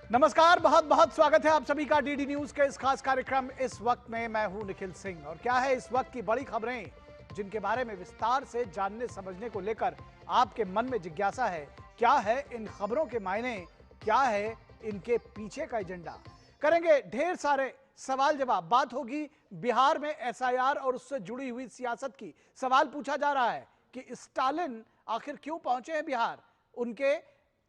नमस्कार, बहुत बहुत स्वागत है आप सभी का डीडी न्यूज के इस खास कार्यक्रम इस वक्त में। मैं हूं निखिल सिंह और क्या है इस वक्त की बड़ी खबरें जिनके बारे में विस्तार से जानने समझने को लेकर आपके मन में जिज्ञासा है। क्या है इन खबरों के मायने, क्या है इनके पीछे का एजेंडा। करेंगे ढेर सारे सवाल जवाब। बात होगी बिहार में एसआईआर और उससे जुड़ी हुई सियासत की। सवाल पूछा जा रहा है कि स्टालिन आखिर क्यों पहुंचे हैं बिहार। उनके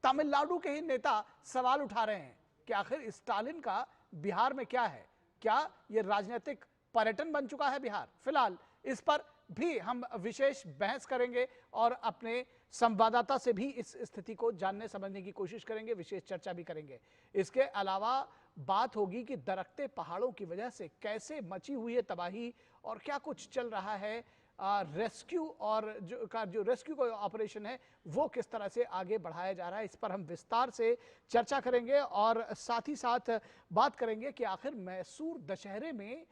तमिलनाडु के ही नेता सवाल उठा रहे हैं कि आखिर स्टालिन का बिहार में क्या है, क्या यह राजनीतिक पर्यटन बन चुका है बिहार। फिलहाल इस पर भी हम विशेष बहस करेंगे और अपने संवाददाता से भी इस स्थिति को जानने समझने की कोशिश करेंगे, विशेष चर्चा भी करेंगे। इसके अलावा बात होगी कि दरकते पहाड़ों की वजह से कैसे मची हुई है तबाही और क्या कुछ चल रहा है रेस्क्यू और जो रेस्क्यू का ऑपरेशन है वो किस तरह से आगे बढ़ाया जा रहा है। इस पर हम विस्तार से चर्चा करेंगे और साथ ही साथ बात करेंगे कि आखिर मैसूर दशहरे में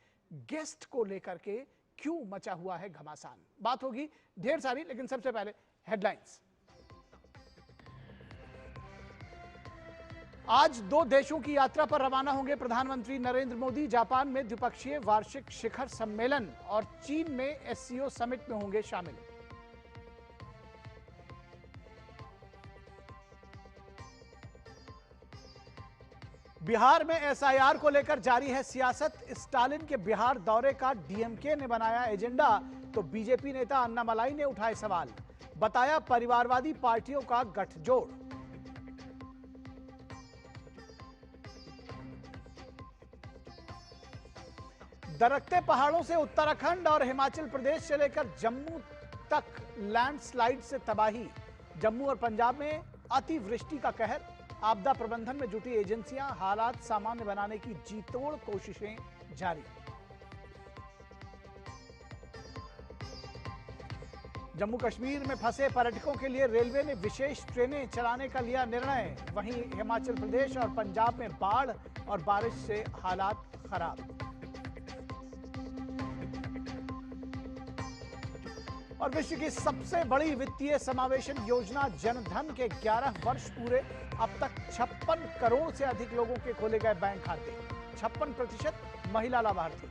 गेस्ट को लेकर के क्यों मचा हुआ है घमासान। बात होगी ढेर सारी, लेकिन सबसे पहले हेडलाइंस। आज 2 देशों की यात्रा पर रवाना होंगे प्रधानमंत्री नरेंद्र मोदी। जापान में द्विपक्षीय वार्षिक शिखर सम्मेलन और चीन में एससीओ समिट में होंगे शामिल। बिहार में एसआईआर को लेकर जारी है सियासत। स्टालिन के बिहार दौरे का डीएमके ने बनाया एजेंडा तो बीजेपी नेता अन्नामलाई ने उठाए सवाल। बताया परिवारवादी पार्टियों का गठजोड़। दरकते पहाड़ों से उत्तराखंड और हिमाचल प्रदेश से लेकर जम्मू तक लैंडस्लाइड से तबाही। जम्मू और पंजाब में अतिवृष्टि का कहर। आपदा प्रबंधन में जुटी एजेंसियां हालात सामान्य बनाने की जीतोड़ कोशिशें जारी। जम्मू कश्मीर में फंसे पर्यटकों के लिए रेलवे ने विशेष ट्रेनें चलाने का लिया निर्णय। वहीं हिमाचल प्रदेश और पंजाब में बाढ़ और बारिश से हालात खराब। और विश्व की सबसे बड़ी वित्तीय समावेशन योजना जनधन के 11 वर्ष पूरे। अब तक 56 करोड़ से अधिक लोगों के खोले गए बैंक खाते। 56% महिला लाभार्थी।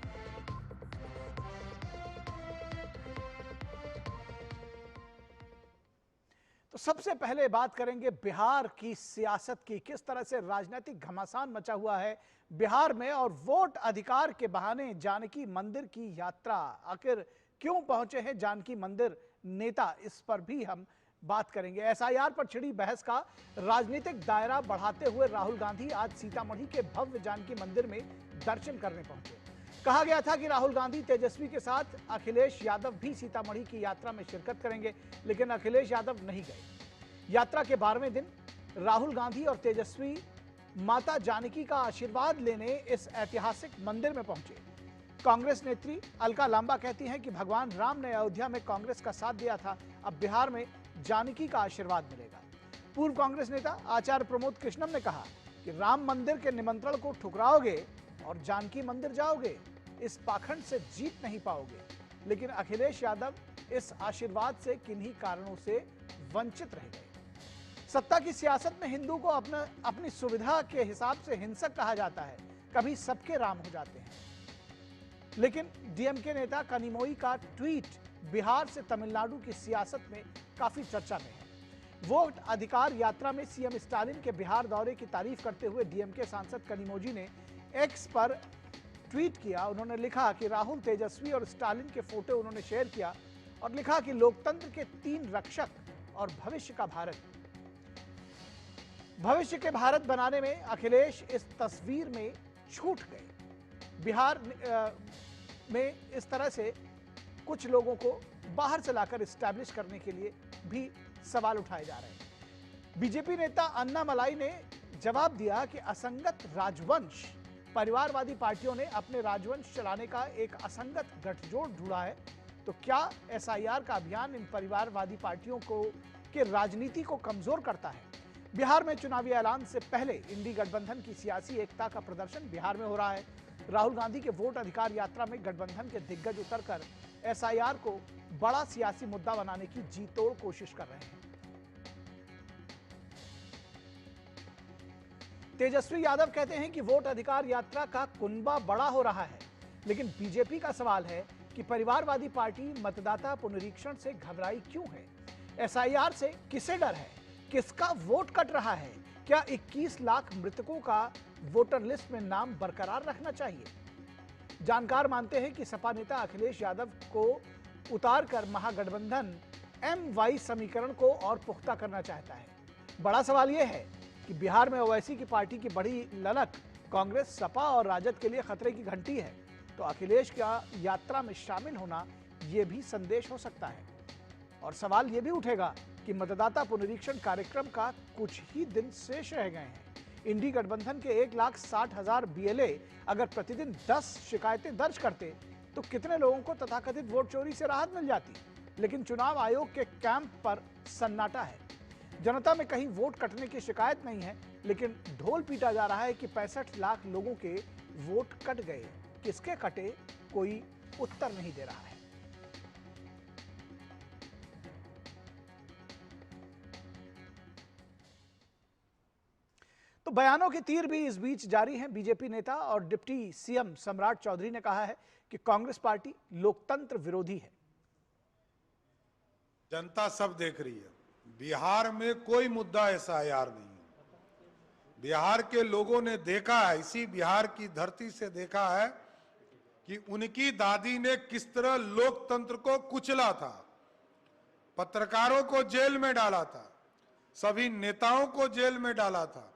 तो सबसे पहले बात करेंगे बिहार की सियासत की। किस तरह से राजनीतिक घमासान मचा हुआ है बिहार में और वोट अधिकार के बहाने जानकी मंदिर की यात्रा। आखिर क्यों पहुंचे हैं जानकी मंदिर नेता, इस पर भी हम बात करेंगे। एसआईआर पर छिड़ी बहस का राजनीतिक दायरा बढ़ाते हुए राहुल गांधी आज सीतामढ़ी के भव्य जानकी मंदिर में दर्शन करने पहुंचे। कहा गया था कि राहुल गांधी तेजस्वी के साथ अखिलेश यादव भी सीतामढ़ी की यात्रा में शिरकत करेंगे, लेकिन अखिलेश यादव नहीं गए। यात्रा के 12वें दिन राहुल गांधी और तेजस्वी माता जानकी का आशीर्वाद लेने इस ऐतिहासिक मंदिर में पहुंचे। कांग्रेस नेत्री अलका लांबा कहती हैं कि भगवान राम ने अयोध्या में कांग्रेस का साथ दिया था, अब बिहार में जानकी का आशीर्वाद मिलेगा। पूर्व कांग्रेस नेता आचार्य प्रमोद कृष्णम ने कहा कि राम मंदिर के निमंत्रण को ठुकराओगे और जानकी मंदिर जाओगे, इस पाखंड से जीत नहीं पाओगे। लेकिन अखिलेश यादव इस आशीर्वाद से किन्हीं कारणों से वंचित रह गए। सत्ता की सियासत में हिंदू को अपनी सुविधा के हिसाब से हिंसक कहा जाता है। कभी सबके राम हो जाते हैं। लेकिन डीएमके नेता कनिमोई का ट्वीट बिहार से तमिलनाडु की सियासत में काफी चर्चा में है। वोट अधिकार यात्रा में सीएम स्टालिन के बिहार दौरे की तारीफ करते हुए डीएमके सांसद कनिमोजी ने एक्स पर ट्वीट किया। उन्होंने लिखा कि राहुल, तेजस्वी और स्टालिन के फोटो उन्होंने शेयर किया और लिखा कि लोकतंत्र के 3 रक्षक और भविष्य के भारत बनाने में अखिलेश इस तस्वीर में छूट गए। बिहार में इस तरह से कुछ लोगों को बाहर से लाकर एस्टैब्लिश करने के लिए भी सवाल उठाए जा रहे हैं। बीजेपी नेता अन्नामलाई ने जवाब दिया कि असंगत राजवंश, परिवारवादी पार्टियों ने अपने राजवंश चलाने का एक असंगत गठजोड़ ढूंढा है। तो क्या एसआईआर का अभियान इन परिवारवादी पार्टियों को के राजनीति को कमजोर करता है। बिहार में चुनावी ऐलान से पहले इंडी गठबंधन की सियासी एकता का प्रदर्शन बिहार में हो रहा है। राहुल गांधी के वोट अधिकार यात्रा में गठबंधन के दिग्गज उतरकर एसआईआर को बड़ा सियासी मुद्दा बनाने की जीतोड़ कोशिश कर रहे हैं। तेजस्वी यादव कहते हैं कि वोट अधिकार यात्रा का कुनबा बड़ा हो रहा है, लेकिन बीजेपी का सवाल है कि परिवारवादी पार्टी मतदाता पुनरीक्षण से घबराई क्यों है? एसआईआर से किसे डर है? किसका वोट कट रहा है? क्या 21 लाख मृतकों का वोटर लिस्ट में नाम बरकरार रखना चाहिए? जानकार मानते हैं कि सपा नेता अखिलेश यादव को उतारकर महागठबंधन एम-वाई समीकरण को और पुख्ता करना चाहता है। बड़ा सवाल यह है कि बिहार में ओवैसी की पार्टी की बड़ी ललक कांग्रेस, सपा और राजद के लिए खतरे की घंटी है, तो अखिलेश का यात्रा में शामिल होना यह भी संदेश हो सकता है। और सवाल यह भी उठेगा कि मतदाता पुनरीक्षण कार्यक्रम का कुछ ही दिन शेष रह गए हैं। इंडी गठबंधन के 1,60,000 बीएलए अगर प्रतिदिन 10 शिकायतें दर्ज करते तो कितने लोगों को तथाकथित वोट चोरी से राहत मिल जाती? लेकिन चुनाव आयोग के कैंप पर सन्नाटा है। जनता में कहीं वोट कटने की शिकायत नहीं है, लेकिन ढोल पीटा जा रहा है कि 65 लाख लोगों के वोट कट गए। किसके कटे, कोई उत्तर नहीं दे रहा है। तो बयानों के तीर भी इस बीच जारी हैं। बीजेपी नेता और डिप्टी सीएम सम्राट चौधरी ने कहा है कि कांग्रेस पार्टी लोकतंत्र विरोधी है। जनता सब देख रही है, बिहार में कोई मुद्दा एसआईआर नहीं है। बिहार के लोगों ने देखा है, इसी बिहार की धरती से देखा है कि उनकी दादी ने किस तरह लोकतंत्र को कुचला था, पत्रकारों को जेल में डाला था, सभी नेताओं को जेल में डाला था।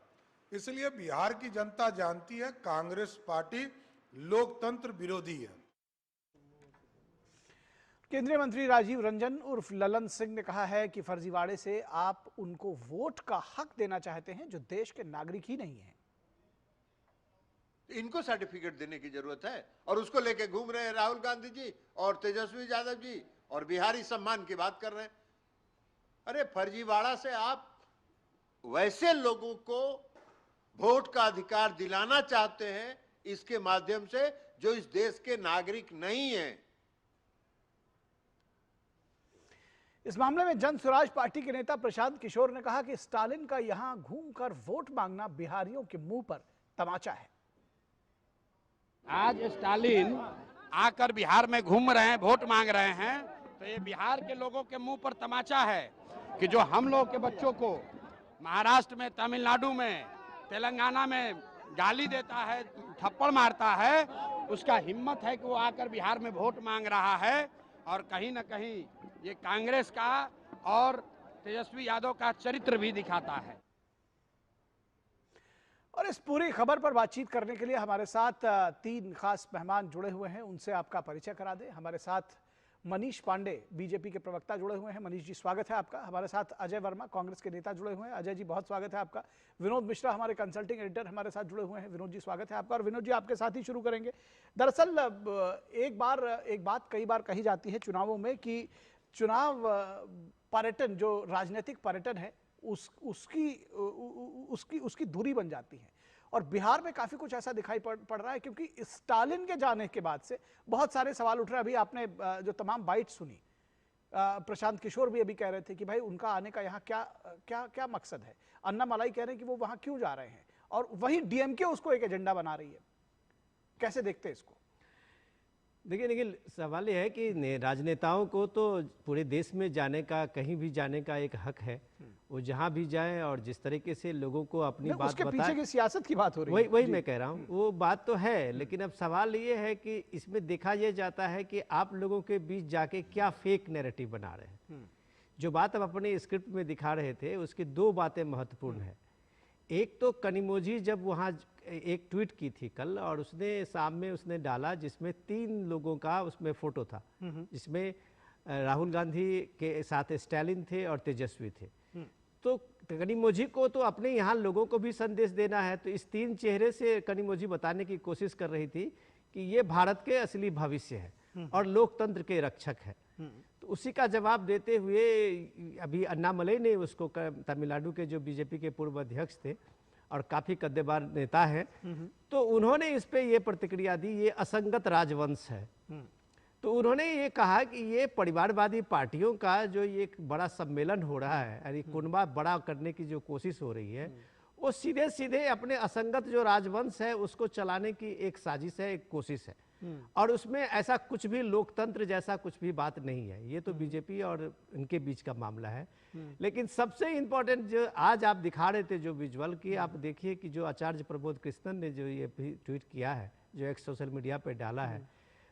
इसलिए बिहार की जनता जानती है कांग्रेस पार्टी लोकतंत्र विरोधी है। केंद्रीय मंत्री राजीव रंजन उर्फ ललन सिंह ने कहा है कि फर्जीवाड़े से आप उनको वोट का हक देना चाहते हैं जो देश के नागरिक ही नहीं हैं। इनको सर्टिफिकेट देने की जरूरत है और उसको लेके घूम रहे हैं राहुल गांधी जी और तेजस्वी यादव जी और बिहारी सम्मान की बात कर रहे हैं। अरे फर्जीवाड़ा से आप वैसे लोगों को वोट का अधिकार दिलाना चाहते हैं इसके माध्यम से जो इस देश के नागरिक नहीं हैं। इस मामले में जन स्वराज पार्टी के नेता प्रशांत किशोर ने कहा कि स्टालिन का यहां घूमकर वोट मांगना बिहारियों के मुंह पर तमाचा है। आज स्टालिन आकर बिहार में घूम रहे हैं, वोट मांग रहे हैं, तो ये बिहार के लोगों के मुंह पर तमाचा है कि जो हम लोग के बच्चों को महाराष्ट्र में, तमिलनाडु में, तेलंगाना में गाली देता है, थप्पड़ मारता है, उसका हिम्मत है कि वो आकर बिहार में वोट मांग रहा है। और कहीं न कहीं ये कांग्रेस का और तेजस्वी यादव का चरित्र भी दिखाता है। और इस पूरी खबर पर बातचीत करने के लिए हमारे साथ 3 खास मेहमान जुड़े हुए हैं, उनसे आपका परिचय करा दें। हमारे साथ मनीष पांडे बीजेपी के प्रवक्ता जुड़े हुए हैं। मनीष जी स्वागत है आपका। हमारे साथ अजय वर्मा कांग्रेस के नेता जुड़े हुए हैं। अजय जी बहुत स्वागत है आपका। विनोद मिश्रा हमारे कंसल्टिंग एडिटर हमारे साथ जुड़े हुए हैं। विनोद जी स्वागत है आपका। और विनोद जी आपके साथ ही शुरू करेंगे। दरअसल एक बात कई बार कही जाती है चुनावों में कि चुनाव पर्यटन, जो राजनीतिक पर्यटन है, उसकी धुरी बन जाती है। और बिहार में काफी कुछ ऐसा दिखाई पड़ रहा है, क्योंकि स्टालिन के जाने के बाद से बहुत सारे सवाल उठ रहे हैं। अभी आपने जो तमाम बाइट सुनी, प्रशांत किशोर भी अभी कह रहे थे कि भाई उनका आने का यहाँ क्या मकसद है। अन्ना मलाई कह रहे हैं कि वो वहां क्यों जा रहे हैं, और वही डीएमके उसको एक एजेंडा बना रही है। कैसे देखते हैं इसको? देखिए निखिल, सवाल यह है कि राजनेताओं को तो पूरे देश में जाने का, कहीं भी जाने का एक हक है। वो जहाँ भी जाएं और जिस तरीके से लोगों को अपनी बात उसके पीछे की सियासत की बात हो रही है। वही मैं कह रहा हूँ, वो बात तो है, लेकिन अब सवाल ये है कि इसमें देखा यह जाता है कि आप लोगों के बीच जाके क्या फेक नैरेटिव बना रहे हैं। जो बात आप अपने स्क्रिप्ट में दिखा रहे थे उसकी 2 बातें महत्वपूर्ण है। एक तो कनिमोझी जब वहाँ एक ट्वीट की थी कल, और उसने शाम में उसने डाला जिसमें 3 लोगों का उसमें फोटो था, जिसमें राहुल गांधी के साथ स्टालिन थे और तेजस्वी थे। तो कनिमोझी को तो अपने यहाँ लोगों को भी संदेश देना है, तो इस 3 चेहरे से कनिमोझी बताने की कोशिश कर रही थी कि ये भारत के असली भविष्य है और लोकतंत्र के रक्षक है। तो उसी का जवाब देते हुए अभी अन्नामलई ने उसको, तमिलनाडु के जो बीजेपी के पूर्व अध्यक्ष थे और काफ़ी कद्देबार नेता हैं, तो उन्होंने इस पे ये प्रतिक्रिया दी, ये असंगत राजवंश है। तो उन्होंने ये कहा कि ये परिवारवादी पार्टियों का जो ये एक बड़ा सम्मेलन हो रहा है, यानी कुनबा बड़ा करने की जो कोशिश हो रही है, वो सीधे सीधे अपने असंगत जो राजवंश है उसको चलाने की एक साजिश है, एक कोशिश है। और उसमें ऐसा कुछ भी लोकतंत्र जैसा कुछ भी बात नहीं है। ये तो बीजेपी और इनके बीच का मामला है। लेकिन सबसे इंपॉर्टेंट जो आज आप दिखा रहे थे जो विजुअल की, आप देखिए कि जो आचार्य प्रबोध कृष्णन ने जो ये ट्वीट किया है, जो एक सोशल मीडिया पे डाला है,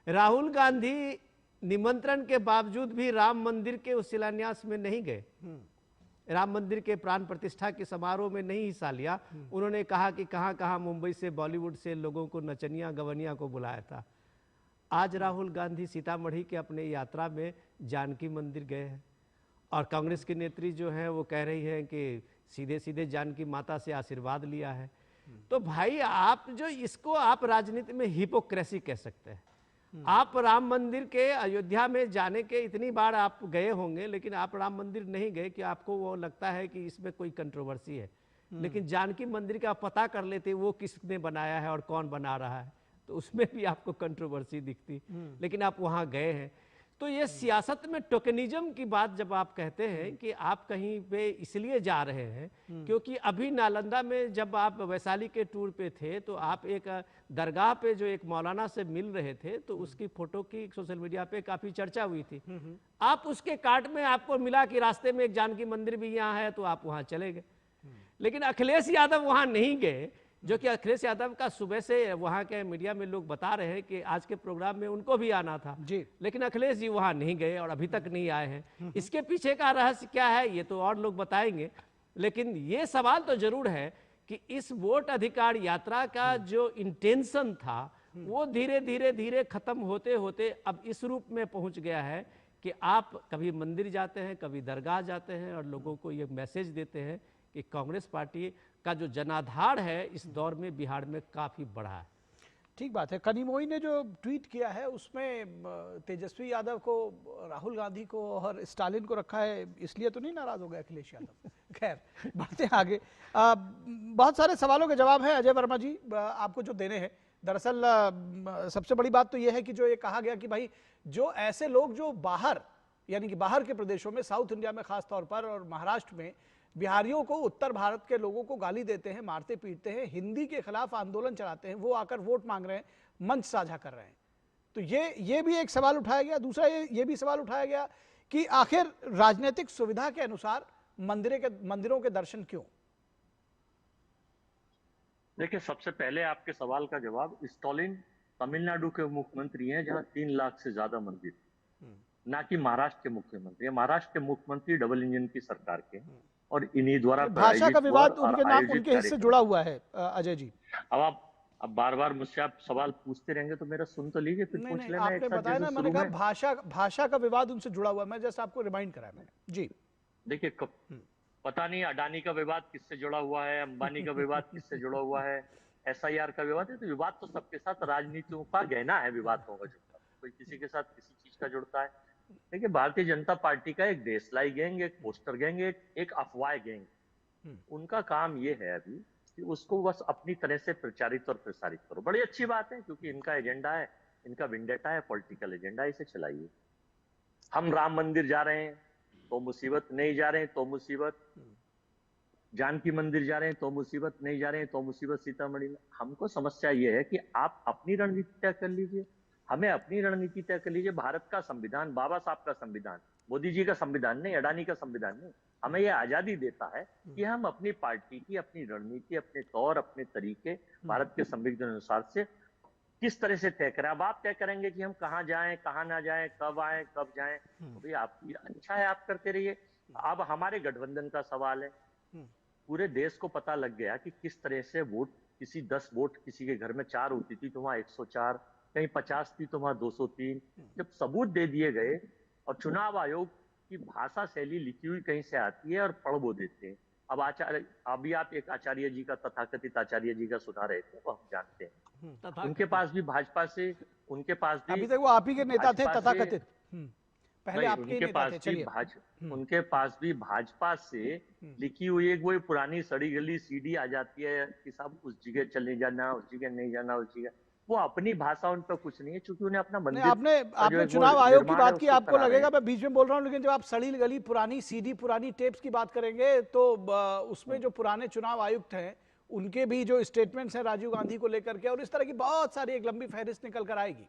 राहुल गांधी निमंत्रण के बावजूद भी राम मंदिर के उस शिलान्यास में नहीं गए, राम मंदिर के प्राण प्रतिष्ठा के समारोह में नहीं हिस्सा लिया। उन्होंने कहा कि कहाँ कहाँ मुंबई से, बॉलीवुड से लोगों को, नचनिया गवनिया को बुलाया था। आज राहुल गांधी सीतामढ़ी के अपने यात्रा में जानकी मंदिर गए हैं और कांग्रेस की नेत्री जो है वो कह रही है कि सीधे सीधे जानकी माता से आशीर्वाद लिया है। तो भाई आप जो इसको आप राजनीति में हिपोक्रेसी कह सकते हैं। आप राम मंदिर के अयोध्या में जाने के इतनी बार आप गए होंगे, लेकिन आप राम मंदिर नहीं गए कि आपको वो लगता है कि इसमें कोई कंट्रोवर्सी है। लेकिन जानकी मंदिर का पता कर लेते वो किसने बनाया है और कौन बना रहा है, तो उसमें भी आपको कंट्रोवर्सी दिखती। लेकिन आप वहां गए हैं। तो ये सियासत में टोकनिज्म की बात जब आप कहते हैं कि आप कहीं पे इसलिए जा रहे हैं क्योंकि अभी नालंदा में जब आप वैशाली के टूर पे थे तो आप एक दरगाह पे जो एक मौलाना से मिल रहे थे, तो उसकी फोटो की सोशल मीडिया पे काफी चर्चा हुई थी। आप उसके कार्ट में आपको मिला कि रास्ते में एक जानकी मंदिर भी यहाँ है, तो आप वहां चले गए। लेकिन अखिलेश यादव वहां नहीं गए, जो कि अखिलेश यादव का सुबह से वहां के मीडिया में लोग बता रहे हैं कि आज के प्रोग्राम में उनको भी आना था जी, लेकिन अखिलेश जी वहां नहीं गए और अभी तक नहीं आए हैं। इसके पीछे का रहस्य क्या है ये तो और लोग बताएंगे। लेकिन ये सवाल तो जरूर है कि इस वोट अधिकार यात्रा का जो इंटेंशन था वो धीरे धीरे धीरे खत्म होते होते अब इस रूप में पहुंच गया है कि आप कभी मंदिर जाते हैं, कभी दरगाह जाते हैं और लोगों को ये मैसेज देते हैं कि कांग्रेस पार्टी का जो जनाधार है इस दौर में बिहार में काफी बड़ा है। ठीक बात है। कनिमोई ने जो ट्वीट किया है उसमें तेजस्वी यादव को, राहुल गांधी को और स्टालिन को रखा है, इसलिए तो नहीं नाराज हो गया अखिलेश यादव। खैर बढ़ते हैं आगे। बहुत सारे सवालों के जवाब हैं अजय वर्मा जी आपको जो देने हैं। दरअसल सबसे बड़ी बात तो यह है कि जो ये कहा गया कि भाई जो ऐसे लोग जो बाहर, यानी कि बाहर के प्रदेशों में, साउथ इंडिया में खास तौर पर और महाराष्ट्र में बिहारियों को, उत्तर भारत के लोगों को गाली देते हैं, मारते पीटते हैं, हिंदी के खिलाफ आंदोलन चलाते हैं, वो आकर वोट मांग रहे हैं, मंच साझा कर रहे हैं। तो ये भी एक सवाल उठाया गया। दूसरा ये भी सवाल उठाया गया कि आखिर राजनीतिक सुविधा के अनुसार मंदिरों के दर्शन क्यों? देखिए, सबसे पहले आपके सवाल का जवाब, स्टालिन तमिलनाडु के मुख्यमंत्री हैं जहां 3 लाख से ज्यादा मंदिर, ना कि महाराष्ट्र के मुख्यमंत्री। महाराष्ट्र के मुख्यमंत्री डबल इंजन की सरकार के और इन्हीं द्वारा भाषा का विवाद उनके नाम, उनके हिस्से जुड़ा हुआ है अजय जी। अब बार-बार मुझसे आप सवाल पूछते रहेंगे तो मेरा सुन तो लीजिए, फिर पूछ लेना। आपने बताया ना, मैंने कहा भाषा का विवाद उनसे जुड़ा हुआ है, मैं जस्ट आपको रिमाइंड कराया मैंने जी। देखिए, पता नहीं अडानी का विवाद किससे जुड़ा हुआ है, अंबानी का विवाद किससे जुड़ा हुआ है, SIR का विवाद है। तो विवाद तो सबके साथ राजनीतियों का गहना है, विवाद होगा जुड़ता, कोई किसी के साथ किसी चीज का जुड़ता है। देखिए, भारतीय जनता पार्टी का एक देशलाई गैंग, एक पोस्टर गैंग, एक अफवाह गैंग, उनका काम ये है अभी कि उसको बस अपनी तरह से प्रचारित और प्रसारित करो। बड़ी अच्छी बात है, क्योंकि इनका एजेंडा है, इनका विंडेटा है, पॉलिटिकल एजेंडा, इसे चलाइए। हम राम मंदिर जा रहे हैं तो मुसीबत, नहीं जा रहे हैं तो मुसीबत, जानकी मंदिर जा रहे हैं तो मुसीबत, नहीं जा रहे हैं तो मुसीबत सीतामढ़ी में। हमको समस्या ये है कि आप अपनी रणनीति तय कर लीजिए, हमें अपनी रणनीति तय कर लीजिए। भारत का संविधान, बाबा साहब का संविधान, मोदी जी का संविधान नहीं, अडानी का संविधान नहीं, हमें यह आजादी देता है कि हम अपनी पार्टी की अपनी रणनीति, अपने तौर, अपने तरीके भारत के संविधान अनुसार से किस तरह से तय करें। अब आप तय करेंगे कि हम कहाँ जाएं, कहाँ ना जाएं, कब आए, कब जाएं, तो भाई आप, अच्छा है, आप करते रहिए। अब हमारे गठबंधन का सवाल है। पूरे देश को पता लग गया कि किस तरह से वोट, किसी 10 वोट किसी के घर में 4 होती थी तो वहां 104, कहीं 50 थी तो वहां 203। जब सबूत दे दिए गए और चुनाव आयोग की भाषा शैली लिखी हुई कहीं से आती है और पढ़ वो देते हैं। अब अभी आप एक आचार्य जी का, तथाकथित आचार्य जी का सुना रहे थे, वो हम जानते हैं। उनके पास भी भाजपा से, उनके पास भी, अभी तक वो आप ही के नेता थे तथाकथित, पहले आपके उनके पास भी उनके पास भी भाजपा से लिखी हुई एक वो पुरानी सड़ी गली CD आ जाती है कि साहब उस जगह चले जाना, उस जगह नहीं जाना, उस जगह। वो अपनी भाषा उन पर कुछ नहीं है, क्योंकि उन्हें अपना नहीं, मंदिर आपने चुनाव आयोग की बात की, आपको करा रहे लगेगा हैं। मैं बीच में बोल रहा हूं, लेकिन जब आप सड़ी गली पुरानी सीडी पुरानी टेप्स की बात करेंगे तो उसमें जो पुराने चुनाव आयुक्त हैं उनके भी जो स्टेटमेंट्स हैं राजीव गांधी को लेकर के, और इस तरह की बहुत सारी एक लंबी फहरिस्त निकल कर आएगी,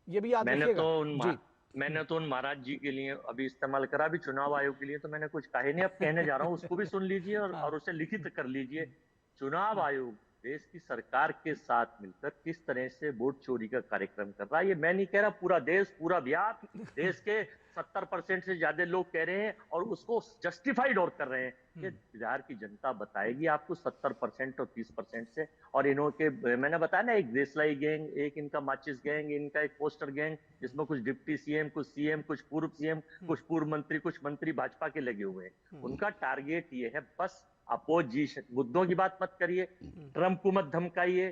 ये भी याद रखिएगा। मैंने तो उन महाराज जी के लिए अभी इस्तेमाल करा भी चुनाव आयोग के लिए, तो मैंने कुछ कहे नहीं, अब कहने जा रहा हूँ, उसको भी सुन लीजिए और उसे लिखित कर लीजिए। चुनाव आयोग देश की सरकार के साथ मिलकर किस तरह से वोट चोरी का कार्यक्रम कर रहा है, ये मैं नहीं कह रहा, पूरा देश, पूरा बिहार, देश के 70% से ज्यादा लोग कह रहे हैं और उसको जस्टिफाइड और कर रहे हैं कि बिहार की जनता बताएगी आपको 70% और 30% से। और इन्हों के मैंने बताया ना, एक देशलाई गैंग, एक इनका माचिस गैंग, इनका एक पोस्टर गैंग, जिसमें कुछ डिप्टी सीएम, कुछ सीएम, कुछ पूर्व सीएम, कुछ पूर्व मंत्री, कुछ मंत्री भाजपा के लगे हुए हैं। उनका टारगेट ये है, बस अपोजिशन मुद्दों की बात मत करिए, ट्रंप को मत धमकाइए,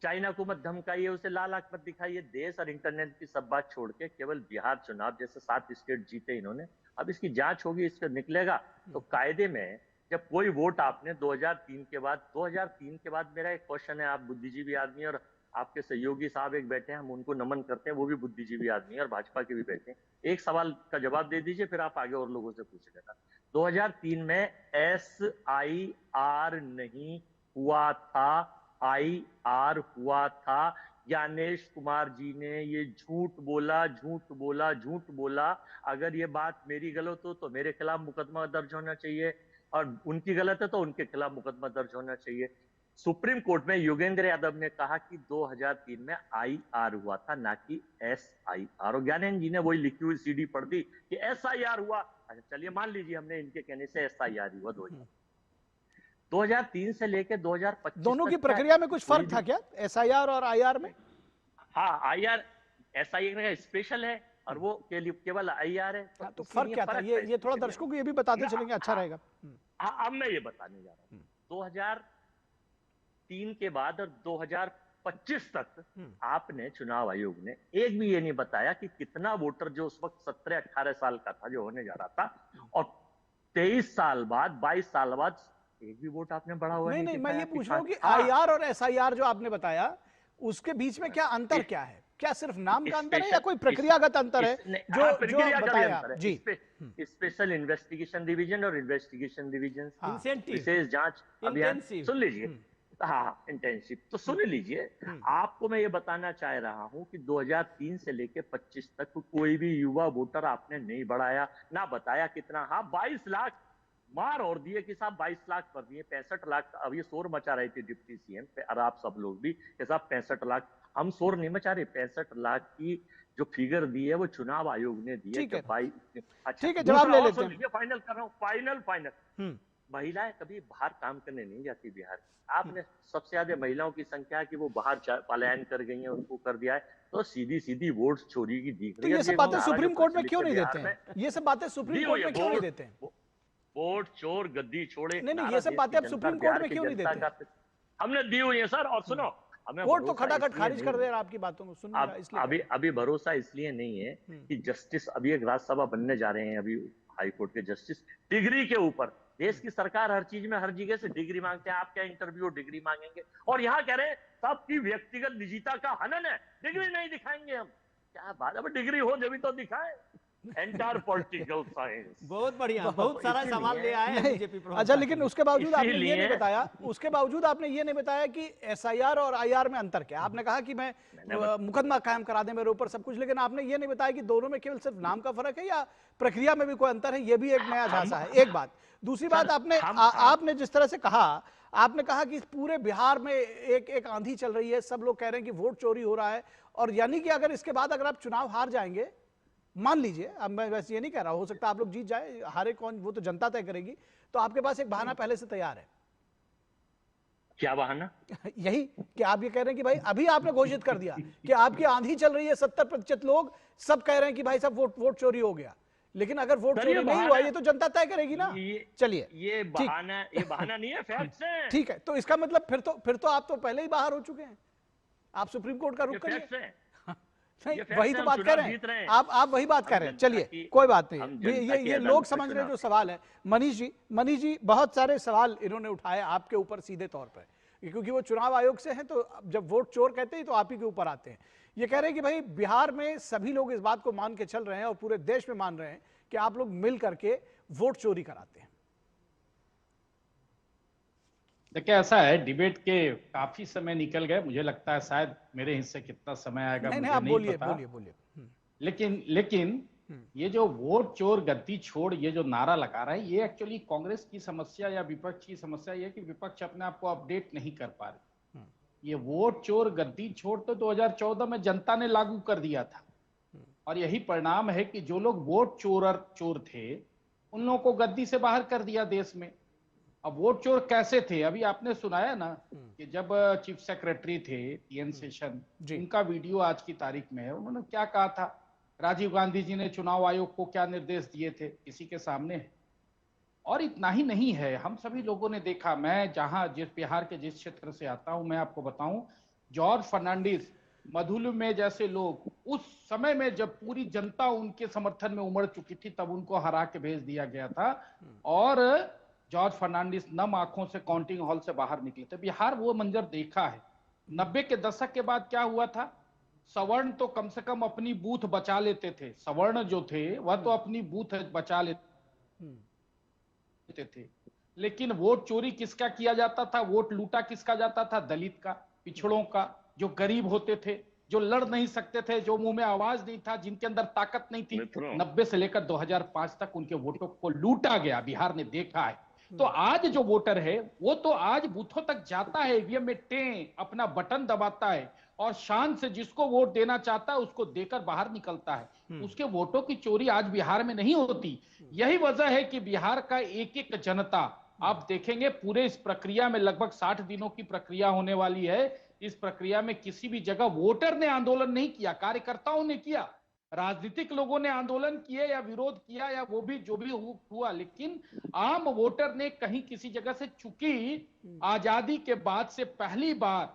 चाइना को मत धमकाइए, उसे लाल आंख मत दिखाइए, देश और इंटरनेट की सब बात छोड़ के केवल बिहार चुनाव जैसे 7 स्टेट जीते इन्होंने, अब इसकी जांच होगी, इसका निकलेगा। तो कायदे में जब कोई वोट आपने 2003 के बाद मेरा एक क्वेश्चन है, आप बुद्धिजीवी आदमी और आपके सहयोगी साहब एक बैठे हैं, हम उनको नमन करते हैं, वो भी बुद्धिजीवी आदमी है और भाजपा के भी बैठे हैं, एक सवाल का जवाब दे दीजिए, फिर आप आगे और लोगों से पूछ लेना। 2003 में SIR नहीं हुआ था, IR हुआ था। ज्ञानेश कुमार जी ने ये झूठ बोला। अगर ये बात मेरी गलत हो तो मेरे खिलाफ मुकदमा दर्ज होना चाहिए, और उनकी गलत है तो उनके खिलाफ मुकदमा दर्ज होना चाहिए। सुप्रीम कोर्ट में योगेंद्र यादव ने कहा कि 2003 में IR हुआ था, ना कि SIR, और ज्ञानेश जी ने वही लिखी हुई CD पढ़ दी कि SIR हुआ। अच्छा चलिए मान लीजिए हमने इनके कहने से SIR हुआ। 2003 से लेकर 2025 दोनों की प्रक्रिया में कुछ फर्क था क्या, SIR और IR में? हाँ, SIR स्पेशल है और वो केवल IR है। तो फर्क क्या था, ये थोड़ा दर्शकों को ये भी बताते चलेंगे, अच्छा रहेगा। अब मैं ये बताने जा रहा हूँ, 2003 के बाद और 2025 तक आपने चुनाव आयोग ने एक भी ये नहीं बताया कि कितना वोटर जो उस वक्त 17-18 साल का था, जो होने जा रहा था, और 23 साल बाद 22 साल बाद एक भी वोट आपने बढ़ा हुआ नहीं, मैं ये पूछ रहा हूँ कि IR और SIR जो आपने बताया, उसके बीच में क्या अंतर क्या है? क्या सिर्फ नाम का अंतर है या कोई प्रक्रियागत अंतर है जो बताया? जी, स्पेशल इन्वेस्टिगेशन डिवीजन और इन्वेस्टिगेशन डिवीजन, विशेष जांच अभियान, सुन लीजिए। हाँ, इंटेंसिव, तो सुन लीजिए, आपको मैं ये बताना चाह रहा हूं कि 2003 से लेके 25 तक कोई भी युवा वोटर आपने नहीं बढ़ाया, ना बताया कितना। हाँ, 22 लाख मार और दिए कि साहब 22 लाख कर दिए, 65 लाख। अब ये शोर मचा रही थी डिप्टी सीएम पे और आप सब लोग भी कि साहब 65 लाख, हम शोर नहीं मचा रहे, 65 लाख की जो फिगर दी है वो चुनाव आयोग ने दी है। ठीक है, अच्छा, ठीक है, जवाब ले लेते हैं। फाइनल कर रहा हूँ, फाइनल। महिलाएं कभी बाहर काम करने नहीं जाती बिहार में। आपने सबसे ज्यादा महिलाओं की संख्या कि वो बाहर पलायन कर गई है, उनको कर दिया है, तो सीधी वोट चोरी की दिख रही है। तो ये सब बातें सुप्रीम कोर्ट में क्यों नहीं देते हैं? ये सब बातें सुप्रीम कोर्ट में क्यों नहीं देते हैं? वोट चोर गद्दी छोड़े, नहीं, ये सब बातें अब सुप्रीम कोर्ट में क्यों नहीं देते? हमने दी हुई है सर। और सुनो, कोर्ट तो खटाखट खारिज कर दे रहा आपकी बातों को, सुन रहा इसलिए अभी भरोसा इसलिए नहीं है कि जस्टिस, अभी एक राज्यसभा बनने जा रहे हैं अभी हाई कोर्ट के जस्टिस, डिग्री के ऊपर। देश की सरकार हर चीज में हर जगह से डिग्री मांगते हैं। आप क्या इंटरव्यू डिग्री मांगेंगे, और यहाँ कह रहे हैं सबकी व्यक्तिगत निजता का हनन है, डिग्री नहीं दिखाएंगे हम। क्या बात है, डिग्री हो जब तो दिखाए। एंटायर पॉलिटिकल साइंस, बहुत बढ़िया, बहुत सारा सवाल ले आए हैं बीजेपी। अच्छा, लेकिन उसके बावजूद आपने ये नहीं बताया, कि SIR और IR में अंतर क्या? आपने कहा कि मैं मुकदमा कायम करा दें मेरे ऊपर सब कुछ, लेकिन आपने ये नहीं बताया कि दोनों में केवल सिर्फ नाम का फर्क है या प्रक्रिया में भी कोई अंतर है। ये भी एक नया झांसा है, एक बात। दूसरी बात, आपने जिस तरह से कहा, आपने कहा कि पूरे बिहार में एक आंधी चल रही है, सब लोग कह रहे हैं कि वोट चोरी हो रहा है, और यानी कि अगर इसके बाद अगर आप चुनाव हार जाएंगे, मान लीजिए, अब मैं वैसे ये नहीं कह रहा, हो सकता है आप लोग जीत जाए, हारे कौन वो तो जनता तय करेगी, तो आपके पास एक बहाना पहले से तैयार है। क्या बहाना? यही कि आप ये कह रहे हैं कि भाई अभी आपने घोषित कर दिया कि आपकी आंधी चल रही है, 70% लोग सब कह रहे हैं कि भाई साहब वोट चोरी हो गया, लेकिन अगर वोट चोरी नहीं हुआ ये तो जनता तय करेगी ना। चलिए, ये बहाना नहीं है, फैक्ट्स हैं। ठीक है, तो इसका मतलब फिर तो आप तो पहले ही बाहर हो चुके हैं, आप सुप्रीम कोर्ट का रुख करिए। नहीं, वही तो बात कर रहे हैं आप वही बात कर रहे हैं। चलिए, कोई बात नहीं, ये लोग समझ रहे जो सवाल है। मनीष जी बहुत सारे सवाल इन्होंने उठाए आपके ऊपर सीधे तौर पर। क्योंकि वो चुनाव आयोग से हैं, तो अब जब वोट चोर कहते हैं तो आप ही के ऊपर आते हैं। ये कह रहे हैं कि भाई बिहार में सभी लोग इस बात को मान के चल रहे हैं और पूरे देश में मान रहे हैं कि आप लोग मिल करके वोट चोरी कराते हैं। देखिए ऐसा है, डिबेट के काफी समय निकल गए, मुझे लगता है शायद मेरे हिस्से कितना समय आएगा नहीं, मुझे आप नहीं बोलिए पता। बोलिए बोलिए। लेकिन ये जो वोट चोर गद्दी छोड़ ये जो नारा लगा रहा है, ये एक्चुअली कांग्रेस की समस्या या विपक्ष की समस्या ये है कि विपक्ष अपने आप को अपडेट नहीं कर पा रहे। ये वोट चोर गद्दी छोड़ तो 2014 में जनता ने लागू कर दिया था, और यही परिणाम है कि जो लोग वोट चोर थे उन लोगों को गद्दी से बाहर कर दिया देश में। अब वोट चोर कैसे थे, अभी आपने सुनाया ना कि जब चीफ सेक्रेटरी थे टीएन शेषन, उनका वीडियो आज की तारीख में है, उन्होंने क्या कहा था, राजीव गांधी जी ने चुनाव आयोग को क्या निर्देश दिए थे, इसी के सामने है। और इतना ही नहीं है, हम सभी लोगों ने देखा, मैं जिस बिहार के जिस क्षेत्र से आता हूं, मैं आपको बताऊं, जॉर्ज फर्नांडिस, मधुलू में जैसे लोग उस समय में जब पूरी जनता उनके समर्थन में उमड़ चुकी थी, तब उनको हरा के भेज दिया गया था, और जॉर्ज फर्नांडिस नम आंखों से काउंटिंग हॉल से बाहर निकले थे। बिहार वो मंजर देखा है। 90 के दशक के बाद क्या हुआ था, सवर्ण तो कम से कम अपनी बूथ बचा लेते थे, सवर्ण जो थे वह तो अपनी बूथ बचा लेते थे, लेकिन वोट चोरी किसका किया जाता था, वोट लूटा किसका जाता था, दलित का, पिछड़ों का, जो गरीब होते थे, जो लड़ नहीं सकते थे, जो मुंह में आवाज नहीं था, जिनके अंदर ताकत नहीं थी। 90 से लेकर 2005 तक उनके वोटों को लूटा गया, बिहार ने देखा है। तो आज जो वोटर है वो तो आज बूथों तक जाता है, ईवीएम में अपना बटन दबाता है और शान से जिसको वोट देना चाहता है उसको देकर बाहर निकलता है। उसके वोटों की चोरी आज बिहार में नहीं होती। यही वजह है कि बिहार का एक एक जनता, आप देखेंगे पूरे इस प्रक्रिया में लगभग 60 दिनों की प्रक्रिया होने वाली है। इस प्रक्रिया में किसी भी जगह वोटर ने आंदोलन नहीं किया, कार्यकर्ताओं ने किया, राजनीतिक लोगों ने आंदोलन किए या विरोध किया या वो भी जो भी हुआ, लेकिन आम वोटर ने कहीं किसी जगह से, चूंकि आजादी के बाद से पहली बार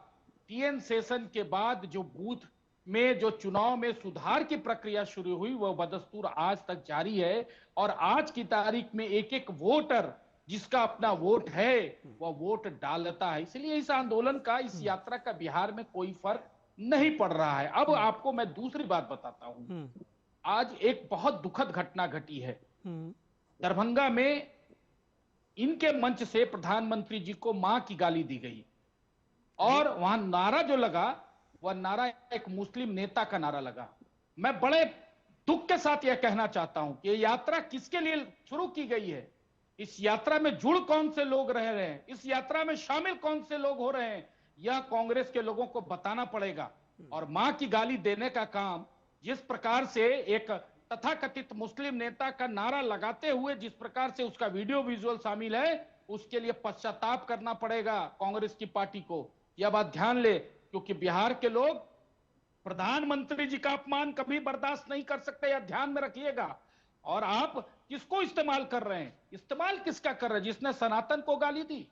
टीएन सेशन के बाद जो बूथ में जो चुनाव में सुधार की प्रक्रिया शुरू हुई वह बदस्तूर आज तक जारी है। और आज की तारीख में एक एक वोटर जिसका अपना वोट है वह वोट डालता है। इसलिए इस आंदोलन का, इस यात्रा का बिहार में कोई फर्क नहीं पड़ रहा है। अब आपको मैं दूसरी बात बताता हूं। आज एक बहुत दुखद घटना घटी है दरभंगा में। इनके मंच से प्रधानमंत्री जी को मां की गाली दी गई और वहां नारा जो लगा वह नारा एक मुस्लिम नेता का नारा लगा। मैं बड़े दुख के साथ यह कहना चाहता हूं कि यह यात्रा किसके लिए शुरू की गई है, इस यात्रा में जुड़ कौन से लोग रह रहे हैं, इस यात्रा में शामिल कौन से लोग हो रहे हैं, यह कांग्रेस के लोगों को बताना पड़ेगा। और मां की गाली देने का काम, जिस प्रकार से एक तथाकथित मुस्लिम नेता का नारा लगाते हुए जिस प्रकार से उसका वीडियो विजुअल शामिल है, उसके लिए पश्चाताप करना पड़ेगा कांग्रेस की पार्टी को। यह बात ध्यान ले, क्योंकि बिहार के लोग प्रधानमंत्री जी का अपमान कभी बर्दाश्त नहीं कर सकते, यह ध्यान में रखिएगा। और आप किसको इस्तेमाल कर रहे हैं, इस्तेमाल किसका कर रहे हैं, जिसने सनातन को गाली दी।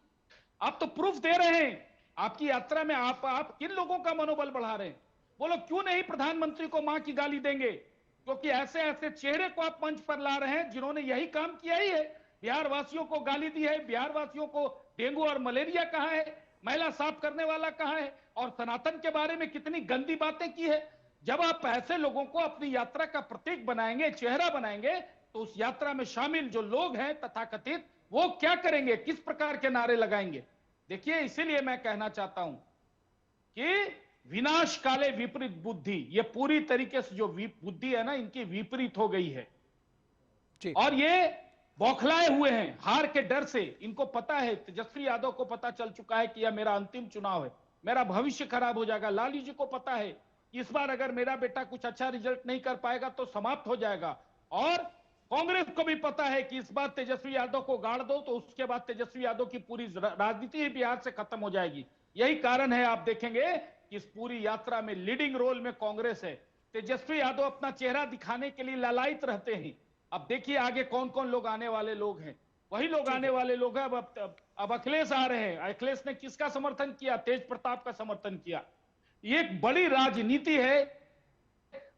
आप तो प्रूफ दे रहे हैं। आपकी यात्रा में आप किन लोगों का मनोबल बढ़ा रहे हैं, वो लोग क्यों नहीं प्रधानमंत्री को मां की गाली देंगे, क्योंकि ऐसे ऐसे चेहरे को आप मंच पर ला रहे हैं जिन्होंने यही काम किया ही है, बिहार वासियों को गाली दी है, बिहार वासियों को डेंगू और मलेरिया कहा है, महिला साफ करने वाला कहा है, और सनातन के बारे में कितनी गंदी बातें की है। जब आप ऐसे लोगों को अपनी यात्रा का प्रतीक बनाएंगे, चेहरा बनाएंगे, तो उस यात्रा में शामिल जो लोग हैं तथाकथित, वो क्या करेंगे, किस प्रकार के नारे लगाएंगे। देखिए, इसीलिए मैं कहना चाहता हूं कि विनाश काले विपरीत बुद्धि, ये पूरी तरीके से जो बुद्धि है ना, इनकी विपरीत हो गई है और ये बौखलाए हुए हैं हार के डर से। इनको पता है, तेजस्वी यादव को पता चल चुका है कि यह मेरा अंतिम चुनाव है, मेरा भविष्य खराब हो जाएगा। लालू जी को पता है इस बार अगर मेरा बेटा कुछ अच्छा रिजल्ट नहीं कर पाएगा तो समाप्त हो जाएगा। और कांग्रेस को भी पता है कि इस बार तेजस्वी यादव को गाड़ दो तो उसके बाद तेजस्वी यादव की पूरी राजनीति ही बिहार से खत्म हो जाएगी। यही कारण है, आप देखेंगे कि इस पूरी यात्रा में लीडिंग रोल में कांग्रेस है। तेजस्वी यादव अपना चेहरा दिखाने के लिए लालायित रहते हैं। अब देखिए आगे कौन कौन लोग आने वाले लोग हैं, वही लोग आने वाले लोग हैं। अब अखिलेश आ रहे हैं। अखिलेश ने किसका समर्थन किया, तेज प्रताप का समर्थन किया। ये एक बड़ी राजनीति है